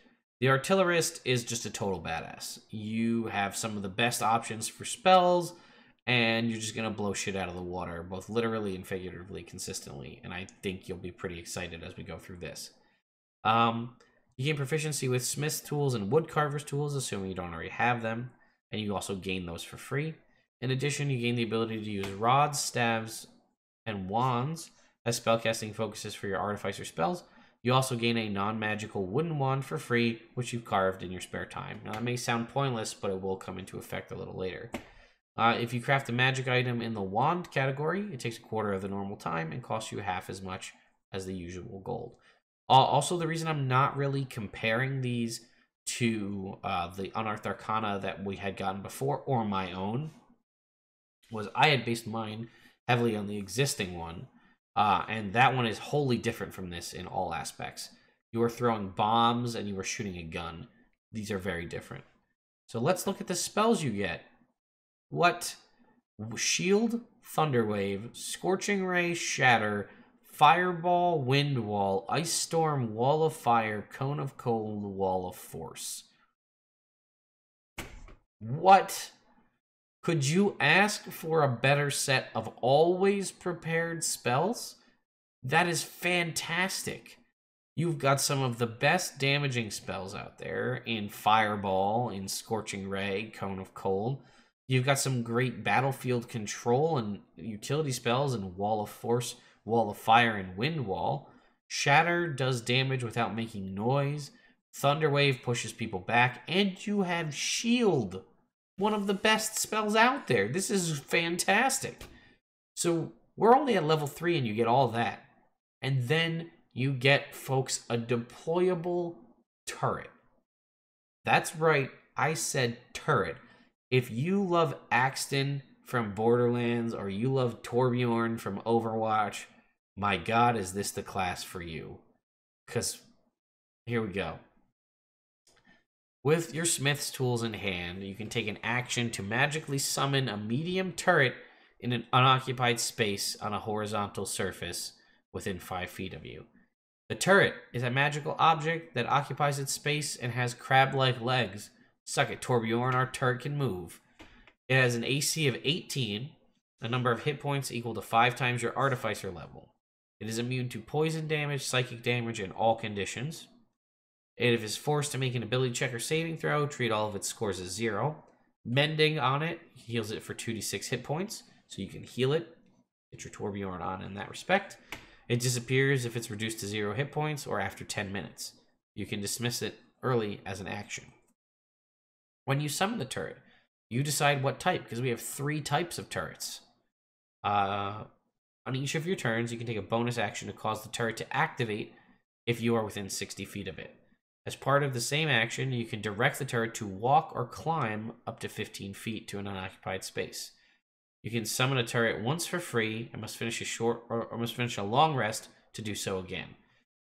The artillerist is just a total badass. You have some of the best options for spells, and you're just going to blow shit out of the water, both literally and figuratively, consistently. And I think you'll be pretty excited as we go through this. You gain proficiency with smith's tools and woodcarver's tools, assuming you don't already have them. And you also gain those for free. In addition, you gain the ability to use rods, staves, and wands as spellcasting focuses for your artificer spells. You also gain a non-magical wooden wand for free, which you've carved in your spare time. Now, that may sound pointless, but it will come into effect a little later. If you craft a magic item in the wand category, it takes a quarter of the normal time and costs you half as much as the usual gold. Also, the reason I'm not really comparing these to the Unearthed Arcana that we had gotten before, or my own, was I had based mine heavily on the existing one, and that one is wholly different from this in all aspects. You were throwing bombs and you were shooting a gun. These are very different. So let's look at the spells you get. What? Shield, Thunderwave, Scorching Ray, Shatter, Fireball, Wind Wall, Ice Storm, Wall of Fire, Cone of Cold, Wall of Force. What? Could you ask for a better set of always prepared spells? That is fantastic. You've got some of the best damaging spells out there in Fireball, in Scorching Ray, Cone of Cold. You've got some great battlefield control and utility spells in Wall of Force, Wall of Fire, and Wind Wall. Shatter does damage without making noise. Thunderwave pushes people back. And you have Shield, one of the best spells out there. This is fantastic. So we're only at level 3 and you get all that. And then you get, folks, a deployable turret. That's right, I said turret. If you love Axton from Borderlands or you love Torbjorn from Overwatch, my god, is this the class for you. Because, here we go. With your smith's tools in hand, you can take an action to magically summon a medium turret in an unoccupied space on a horizontal surface within 5 feet of you. The turret is a magical object that occupies its space and has crab-like legs. Suck it, Torbjorn, our turret can move. It has an AC of 18, a number of hit points equal to 5 times your artificer level. It is immune to poison damage, psychic damage, and all conditions. If it is forced to make an ability check or saving throw, treat all of its scores as 0. Mending on it heals it for 2d6 hit points, so you can heal it. Get your Torbjorn on in that respect. It disappears if it's reduced to 0 hit points or after 10 minutes. You can dismiss it early as an action. When you summon the turret, you decide what type, because we have 3 types of turrets. On each of your turns, you can take a bonus action to cause the turret to activate if you are within 60 feet of it. As part of the same action, you can direct the turret to walk or climb up to 15 feet to an unoccupied space. You can summon a turret once for free and must finish a long rest to do so again.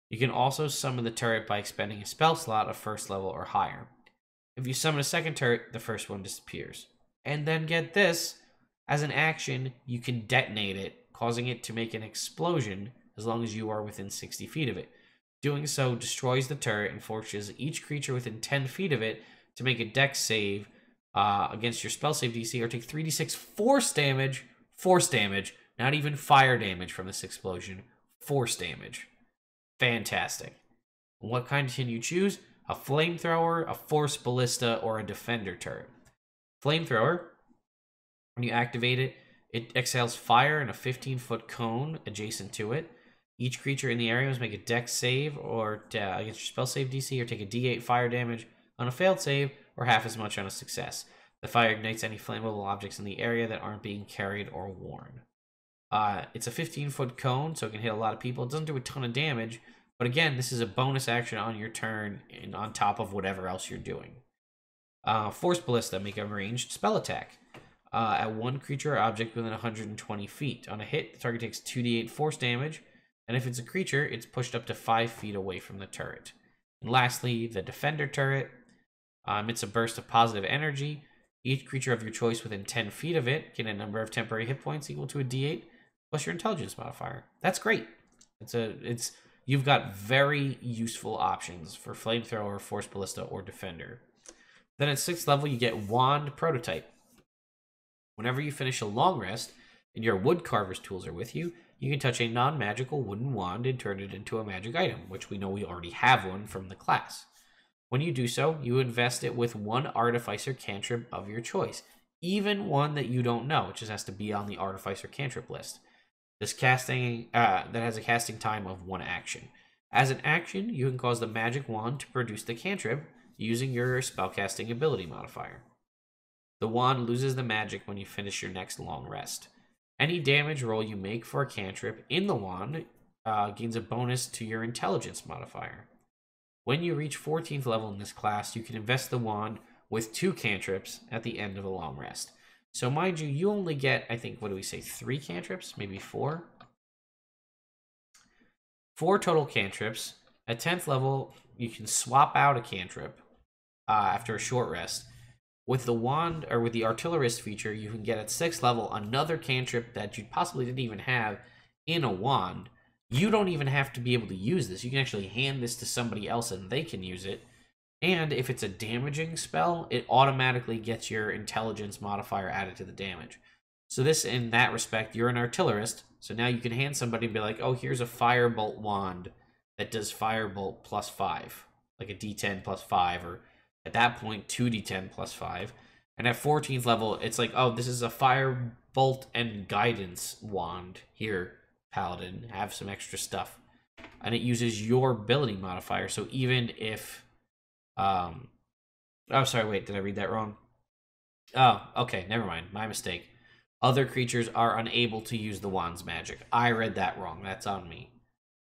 You can also summon the turret by expending a spell slot of first level or higher. If you summon a second turret, the first one disappears. And then get this, as an action, you can detonate it, causing it to make an explosion as long as you are within 60 feet of it. Doing so destroys the turret and forces each creature within 10 feet of it to make a dex save against your spell save DC or take 3d6 force damage, not even fire damage from this explosion, force damage. Fantastic. And what kind can you choose? A flamethrower, a force ballista, or a defender turret. Flamethrower, when you activate it, it exhales fire in a 15-foot cone adjacent to it. Each creature in the area must make a dex save or against your spell save DC or take a d8 fire damage on a failed save or half as much on a success. The fire ignites any flammable objects in the area that aren't being carried or worn. It's a 15-foot cone, so it can hit a lot of people. It doesn't do a ton of damage, but again, this is a bonus action on your turn and on top of whatever else you're doing. Force Ballista, make a ranged spell attack. At one creature or object within 120 feet. On a hit, the target takes 2d8 force damage, and if it's a creature, it's pushed up to 5 feet away from the turret. And lastly, the Defender turret emits a burst of positive energy. Each creature of your choice within 10 feet of it get a number of temporary hit points equal to a d8 plus your intelligence modifier. That's great. You've got very useful options for Flamethrower, Force Ballista, or Defender. Then at 6th level, you get Wand Prototype. Whenever you finish a long rest and your woodcarver's tools are with you, you can touch a non-magical wooden wand and turn it into a magic item, which we know we already have one from the class. When you do so, you invest it with one Artificer cantrip of your choice, even one that you don't know. It just has to be on the Artificer cantrip list. This casting that has a casting time of 1 action. As an action, you can cause the magic wand to produce the cantrip using your spellcasting ability modifier. The wand loses the magic when you finish your next long rest. Any damage roll you make for a cantrip in the wand gains a bonus to your intelligence modifier. When you reach 14th level in this class, you can invest the wand with 2 cantrips at the end of a long rest. So mind you, you only get, I think, 3 cantrips? Maybe 4? 4 total cantrips. At 10th level, you can swap out a cantrip after a short rest. With the wand, or with the artillerist feature, you can get at 6th level another cantrip that you possibly didn't even have in a wand. You don't even have to be able to use this. You can actually hand this to somebody else and they can use it. And if it's a damaging spell, it automatically gets your intelligence modifier added to the damage. So this, in that respect, you're an artillerist. So now you can hand somebody and be like, oh, here's a firebolt wand that does firebolt plus 5. Like a d10 plus 5, or at that point, 2d10 plus 5. And at 14th level, it's like, oh, this is a firebolt and guidance wand. Here, Paladin, have some extra stuff. And it uses your ability modifier. So even if... oh, sorry, wait, did I read that wrong? Oh, okay, never mind. My mistake. Other creatures are unable to use the wand's magic. I read that wrong. That's on me.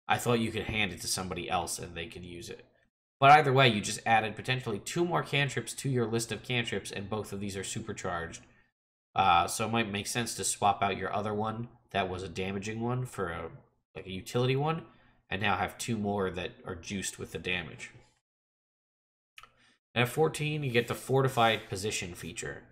I thought you could hand it to somebody else and they could use it. But either way, you just added potentially 2 more cantrips to your list of cantrips, and both of these are supercharged. So it might make sense to swap out your other one that was a damaging one for a utility one, and now have 2 more that are juiced with the damage. And at 14, you get the Fortified Position feature.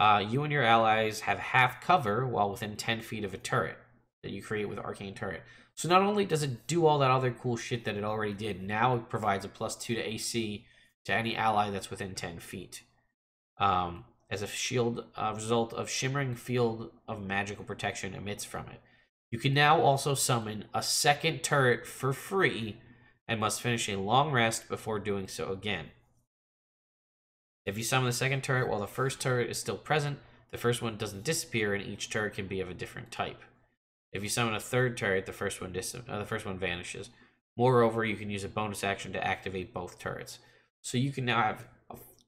You and your allies have half cover while within 10 feet of a turret that you create with Arcane Turret. So not only does it do all that other cool shit that it already did, now it provides a +2 to AC to any ally that's within 10 feet. As a shield result of shimmering field of magical protection emits from it. You can now also summon a second turret for free and must finish a long rest before doing so again. If you summon the second turret while the first turret is still present, the first one doesn't disappear and each turret can be of a different type. If you summon a third turret, the first one vanishes. Moreover, you can use a bonus action to activate both turrets. So you can now have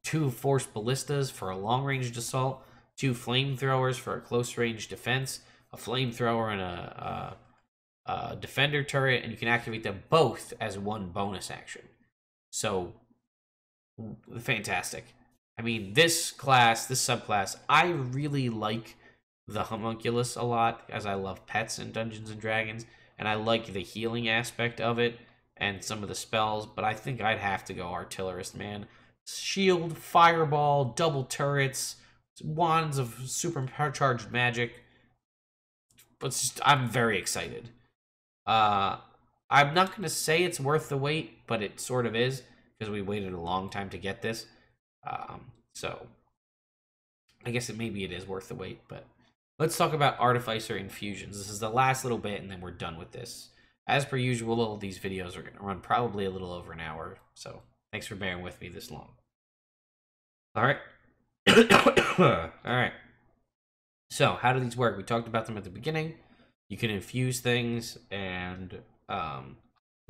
2 Force Ballistas for a long-range assault, 2 Flamethrowers for a close-range defense, a Flamethrower and a Defender turret, and you can activate them both as one bonus action. So, fantastic. I mean, this class, this subclass, I really like the homunculus a lot, as I love pets in Dungeons and Dragons, and I like the healing aspect of it and some of the spells, but I think I'd have to go artillerist, man. Shield, fireball, double turrets, wands of supercharged magic. But I'm very excited. I'm not going to say it's worth the wait, but it sort of is, because we waited a long time to get this. So I guess maybe it is worth the wait, but let's talk about Artificer infusions. This is the last little bit, and then we're done with this. As per usual, these videos are going to run probably a little over an hour, so thanks for bearing with me this long. All right. All right. So, how do these work? We talked about them at the beginning. You can infuse things, and I'll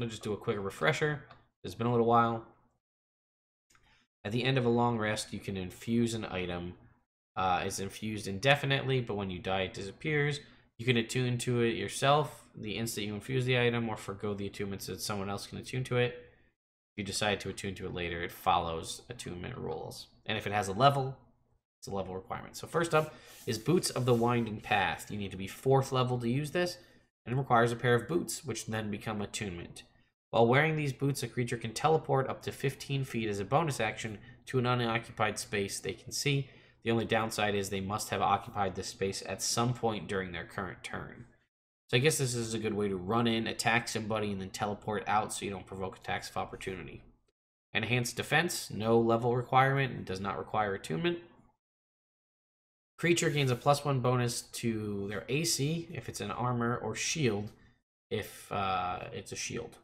just do a quick refresher. It's been a little while. At the end of a long rest, you can infuse an item. It's infused indefinitely, but when you die, it disappears. You can attune to it yourself the instant you infuse the item, or forgo the attunement so that someone else can attune to it. If you decide to attune to it later, it follows attunement rules. And if it has a level, it's a level requirement. So first up is Boots of the Winding Path. You need to be 4th level to use this, and it requires a pair of boots, which then become attunement. While wearing these boots, a creature can teleport up to 15 feet as a bonus action to an unoccupied space they can see. The only downside is they must have occupied this space at some point during their current turn. So I guess this is a good way to run in, attack somebody, and then teleport out so you don't provoke attacks of opportunity. Enhanced Defense, no level requirement, and does not require attunement. Creature gains a +1 bonus to their AC if it's an armor, or shield if it's a shield.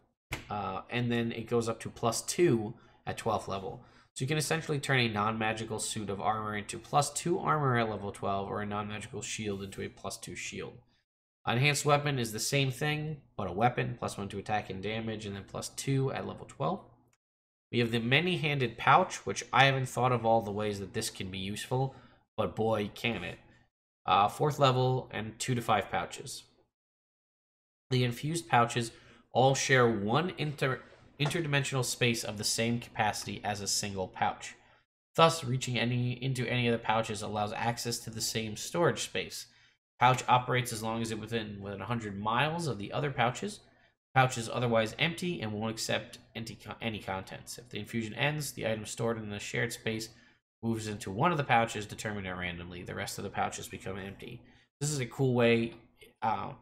And then it goes up to +2 at 12th level. So you can essentially turn a non-magical suit of armor into +2 armor at level 12, or a non-magical shield into a +2 shield. Enhanced Weapon is the same thing, but a weapon, +1 to attack and damage, and then +2 at level 12. We have the Many-Handed Pouch, which I haven't thought of all the ways that this can be useful, but boy, can it. 4th level and 2 to 5 pouches. The infused pouches all share one interdimensional space of the same capacity as a single pouch. Thus, reaching into any of the pouches allows access to the same storage space. Pouch operates as long as it's within 100 miles of the other pouches. Pouch is otherwise empty and won't accept any contents. If the infusion ends, the item stored in the shared space moves into one of the pouches, determined randomly. The rest of the pouches become empty. This is a cool way. I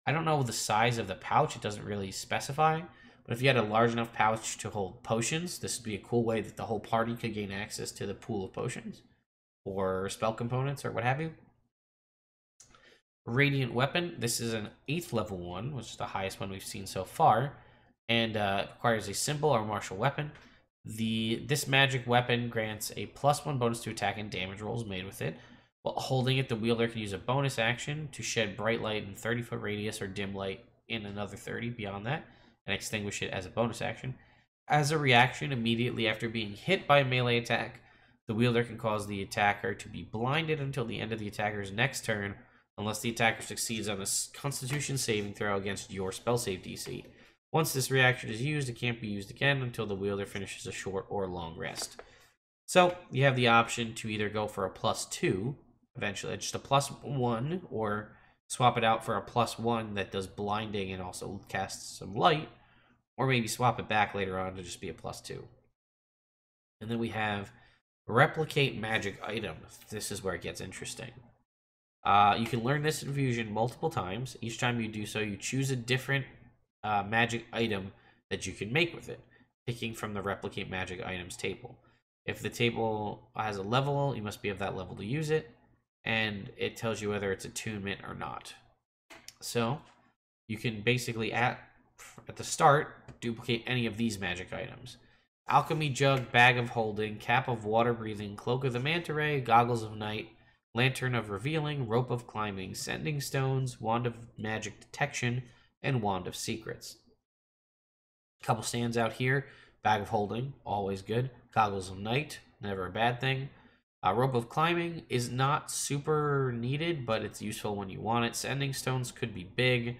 don't know the size of the pouch. It doesn't really specify. But if you had a large enough pouch to hold potions, this would be a cool way that the whole party could gain access to the pool of potions or spell components or what have you. Radiant Weapon. This is an 8th level one, which is the highest one we've seen so far, and requires a symbol or martial weapon. This magic weapon grants a +1 bonus to attack and damage rolls made with it. While holding it, the wielder can use a bonus action to shed bright light in 30-foot radius or dim light in another 30 beyond that, and extinguish it as a bonus action. As a reaction, immediately after being hit by a melee attack, the wielder can cause the attacker to be blinded until the end of the attacker's next turn, unless the attacker succeeds on a Constitution saving throw against your spell save DC. Once this reaction is used, it can't be used again until the wielder finishes a short or long rest. So, you have the option to either go for a +2, eventually, just a +1, or swap it out for a +1 that does blinding and also casts some light, or maybe swap it back later on to just be a +2. And then we have Replicate Magic Item. This is where it gets interesting. You can learn this infusion multiple times. Each time you do so, you choose a different magic item that you can make with it, picking from the Replicate Magic Items table. If the table has a level, you must be of that level to use it, and it tells you whether it's attunement or not. So, you can basically, at the start, duplicate any of these magic items. Alchemy Jug, Bag of Holding, Cap of Water Breathing, Cloak of the Manta Ray, Goggles of Night, Lantern of Revealing, Rope of Climbing, Sending Stones, Wand of Magic Detection, and Wand of Secrets. A couple stands out here. Bag of Holding, always good. Goggles of Night, never a bad thing. Rope of Climbing is not super needed, but it's useful when you want it. Sending Stones could be big.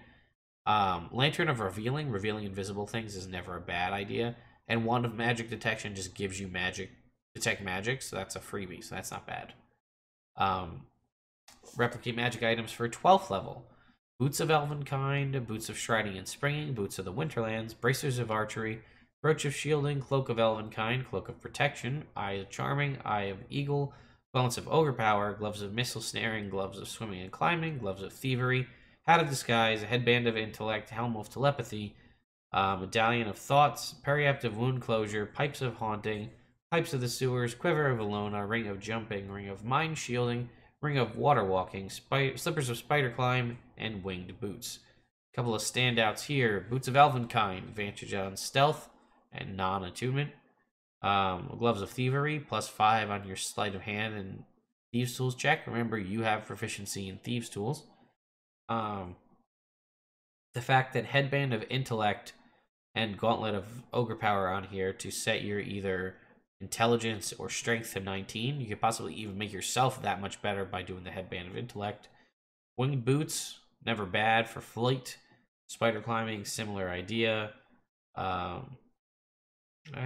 Lantern of Revealing, revealing invisible things is never a bad idea. And Wand of Magic Detection just gives you magic, detect magic, so that's a freebie, so that's not bad. Replicate magic items for 12th level. Boots of Elvenkind, Boots of Shriding and Springing, Boots of the Winterlands, Bracers of Archery, Brooch of Shielding, Cloak of Elvenkind, Cloak of Protection, Eye of Charming, Eye of Eagle, Balance of Ogre Power, Gloves of Missile Snaring, Gloves of Swimming and Climbing, Gloves of Thievery, Hat of Disguise, Headband of Intellect, Helm of Telepathy, Medallion of Thoughts, Periapt of Wound Closure, Pipes of Haunting, Pipes of the Sewers, Quiver of Alona, Ring of Jumping, Ring of Mind Shielding, Ring of Water Walking, Slippers of Spider Climb, and Winged Boots. A couple of standouts here. Boots of Elvenkind, advantage on Stealth and non-attunement. Gloves of Thievery, +5 on your sleight of hand and Thieves Tools check. Remember, you have proficiency in Thieves Tools. The fact that Headband of Intellect and Gauntlet of Ogre Power on here to set your either Intelligence or Strength to 19. You could possibly even make yourself that much better by doing the Headband of Intellect. Winged Boots, never bad for flight. Spider Climbing, similar idea. I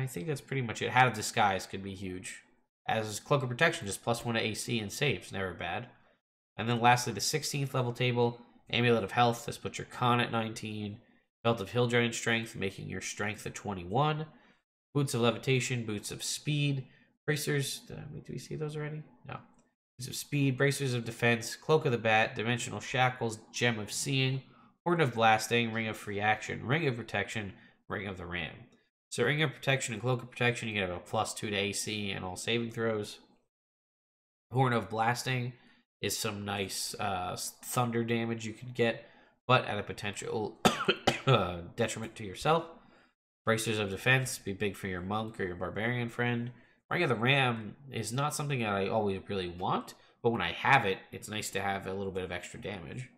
think that's pretty much it. Hat of Disguise could be huge. As Cloak of Protection, just +1 to AC and saves, never bad. And then lastly, the 16th level table. Amulet of Health, this puts your con at 19. Belt of Hill Giant Strength, making your strength at 21. Boots of Levitation, Boots of Speed, Bracers. Do we see those already? No. Boots of Speed, Bracers of Defense, Cloak of the Bat, Dimensional Shackles, Gem of Seeing, Horn of Blasting, Ring of Free Action, Ring of Protection, Ring of the Ram. So Ring of Protection and Cloak of Protection, you get a +2 to AC and all saving throws. Horn of Blasting is some nice thunder damage you could get, but at a potential detriment to yourself. Bracers of Defense, be big for your monk or your barbarian friend. Ring of the Ram is not something that I always really want, but when I have it, it's nice to have a little bit of extra damage.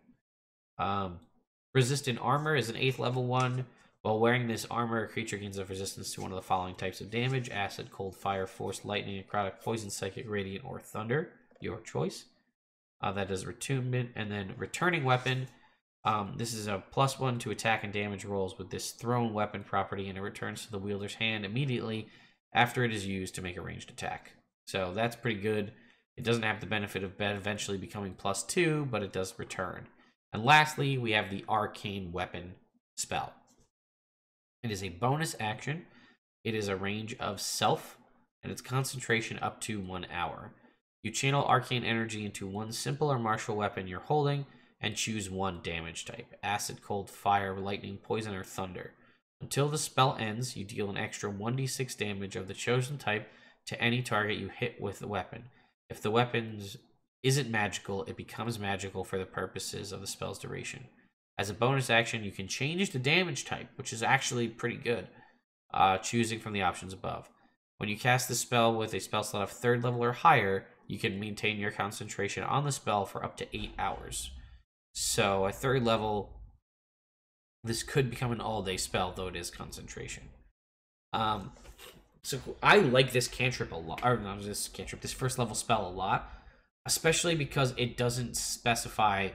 Resistant Armor is an 8th level one. While wearing this armor, a creature gains a resistance to one of the following types of damage: Acid, Cold, Fire, Force, Lightning, Necrotic, Poison, Psychic, Radiant, or Thunder. Your choice. That does Attunement. And then Returning Weapon. This is a +1 to attack and damage rolls with this thrown weapon property, and it returns to the wielder's hand immediately after it is used to make a ranged attack. So that's pretty good. It doesn't have the benefit of eventually becoming +2, but it does return. And lastly, we have the Arcane Weapon spell. It is a bonus action. It is a range of self, and its concentration up to 1 hour. You channel arcane energy into one simple or martial weapon you're holding, and choose one damage type: Acid, Cold, Fire, Lightning, Poison, or Thunder. Until the spell ends, you deal an extra 1d6 damage of the chosen type to any target you hit with the weapon. If the weapon isn't magical, it becomes magical for the purposes of the spell's duration. As a bonus action, you can change the damage type, which is actually pretty good, choosing from the options above. When you cast the spell with a spell slot of 3rd level or higher, you can maintain your concentration on the spell for up to 8 hours. So at 3rd level, this could become an all-day spell, though it is concentration. So I like this cantrip a lot, or not this cantrip, this 1st level spell a lot, especially because it doesn't specify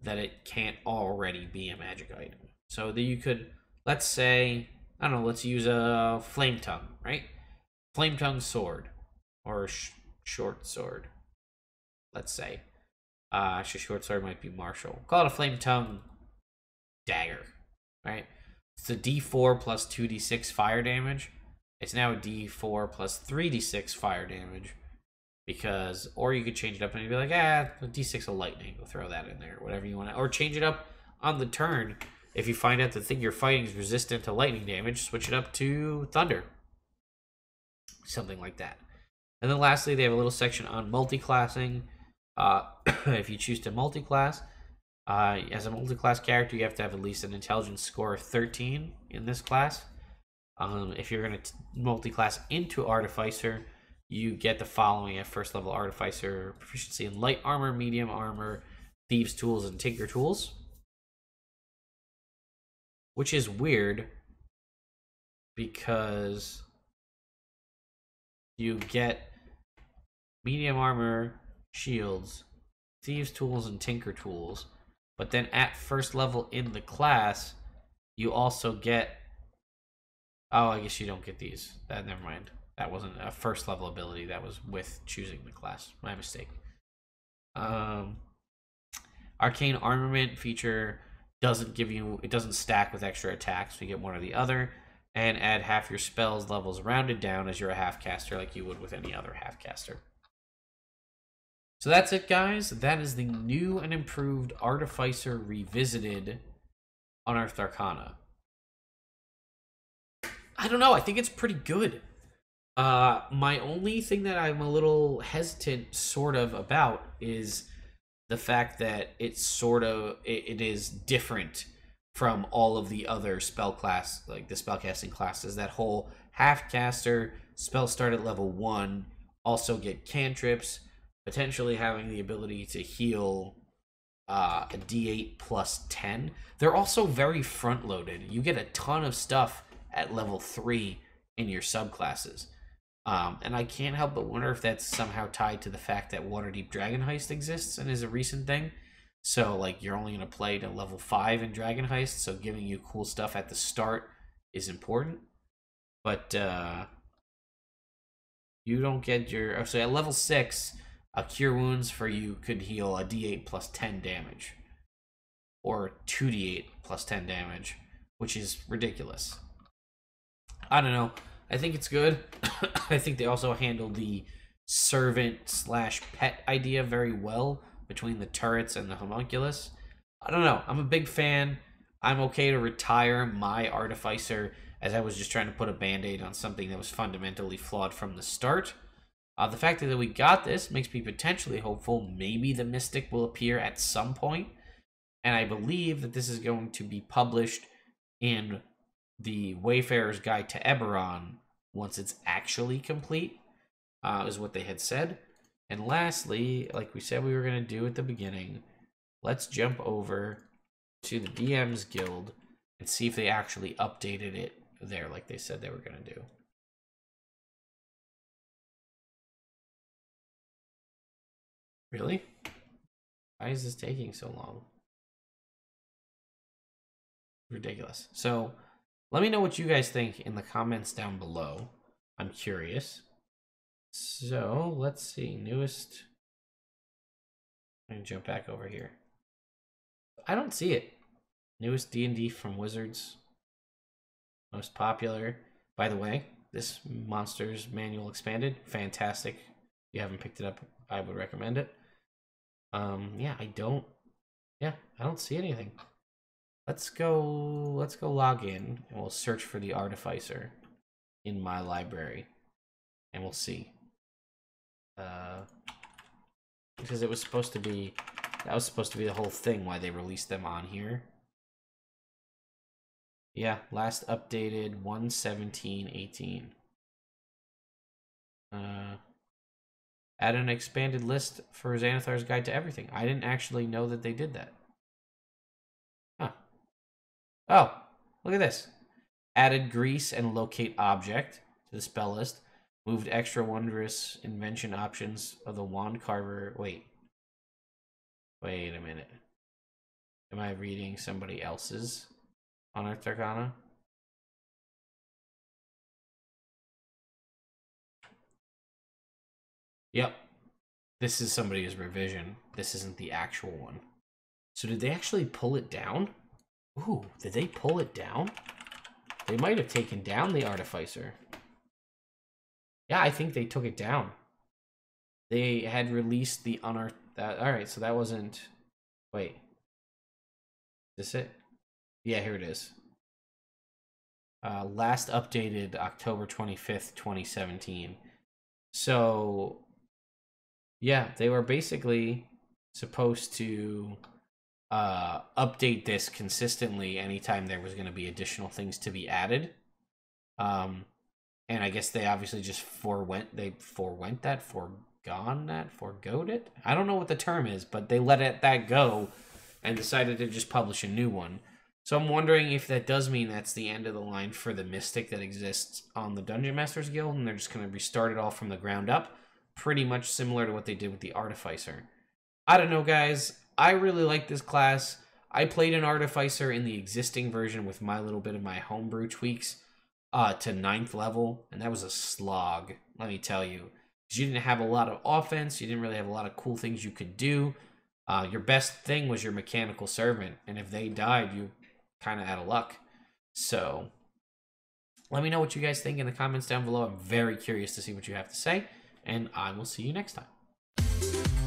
that it can't already be a magic item. So that you could, let's say, I don't know, let's use a Flame Tongue, right? Flame Tongue Sword, or Short Sword, let's say. Actually, Short Sword might be martial. Call it a Flame Tongue Dagger, right? It's a D4 plus 2d6 fire damage. It's now a D4 plus 3d6 fire damage. Because, or you could change it up and you'd be like, a D6 of lightning. We'll throw that in there, whatever you want to. Or change it up on the turn. If you find out the thing you're fighting is resistant to lightning damage, switch it up to thunder. Something like that. And then lastly, they have a little section on multiclassing. If you choose to multiclass, as a multiclass character, you have to have at least an intelligence score of 13 in this class. If you're going to multiclass into Artificer, you get the following at 1st level: Artificer, proficiency in light armor, medium armor, thieves tools, and tinker tools. Which is weird because you get medium armor, shields, thieves tools, and tinker tools, but then at 1st level in the class, you also get Oh, I guess you don't get these. Never mind. That wasn't a first level ability. That was with choosing the class. My mistake. Arcane armament feature doesn't give you, it doesn't stack with extra attacks. So you get one or the other, and add half your spells levels rounded down as you're a half caster, like you would with any other half caster. So that's it, guys. That is the new and improved Artificer Revisited Unearthed Arcana. I don't know. I think it's pretty good. My only thing that I'm a little hesitant, sort of, about is the fact that it's sort of it is different from all of the other spell class, like the spellcasting classes. That whole half caster spell start at level 1, also get cantrips, potentially having the ability to heal a d8 plus 10. They're also very front loaded. You get a ton of stuff at level 3 in your subclasses. And I can't help but wonder if that's somehow tied to the fact that Waterdeep Dragon Heist exists and is a recent thing. So, like, you're only going to play to level 5 in Dragon Heist, so giving you cool stuff at the start is important. But, you don't get your... So at level 6, a Cure Wounds for you could heal a d8 plus 10 damage. Or 2d8 plus 10 damage, which is ridiculous. I don't know. I think it's good. I think they also handled the servant/pet idea very well between the turrets and the homunculus. I don't know. I'm a big fan. I'm okay to retire my Artificer, as I was just trying to put a band-aid on something that was fundamentally flawed from the start. The fact that we got this makes me potentially hopeful maybe the Mystic will appear at some point. And I believe that this is going to be published in the Wayfarer's Guide to Eberron once it's actually complete, is what they had said. And lastly, like we said we were going to do at the beginning, let's jump over to the DM's Guild and see if they actually updated it there like they said they were going to do. Really? Why is this taking so long? Ridiculous. So let me know what you guys think in the comments down below. I'm curious. So let's see. Newest. I'm going to jump back over here. I don't see it. Newest D&D from Wizards. Most popular. By the way, this Monsters Manual Expanded. Fantastic. If you haven't picked it up, I would recommend it. Yeah, I don't see anything. Let's go log in, and we'll search for the Artificer in my library, and we'll see. Because that was supposed to be the whole thing why they released them on here. Yeah, last updated 1/17/18. Add an expanded list for Xanathar's Guide to Everything. I didn't actually know that they did that. Huh. Oh, look at this. Added grease and locate object to the spell list. Moved extra wondrous invention options of the wand carver. Wait a minute. Am I reading somebody else's Unearthed Arcana? Yep. This is somebody's revision. This isn't the actual one. So did they actually pull it down? Ooh, did they pull it down? They might have taken down the Artificer. Yeah, I think they took it down. They had released the Unearthed... Alright, so that wasn't... Wait. Is this it? Yeah, here it is. Last updated October 25th, 2017. So... yeah, they were basically supposed to update this consistently anytime there was going to be additional things to be added. And I guess they obviously just forgoed it. I don't know what the term is, but they let that go and decided to just publish a new one. So I'm wondering if that does mean that's the end of the line for the Mystic that exists on the Dungeon Masters Guild, and they're just going to restart it all from the ground up. Pretty much similar to what they did with the Artificer. I don't know, guys. I really like this class. I played an Artificer in the existing version with my little bit of my homebrew tweaks. to 9th level, and that was a slog, let me tell you. Because you didn't have a lot of offense, you didn't really have a lot of cool things you could do. Your best thing was your mechanical servant, and if they died, you kind of out of luck. So, let me know what you guys think in the comments down below. I'm very curious to see what you have to say, and I will see you next time.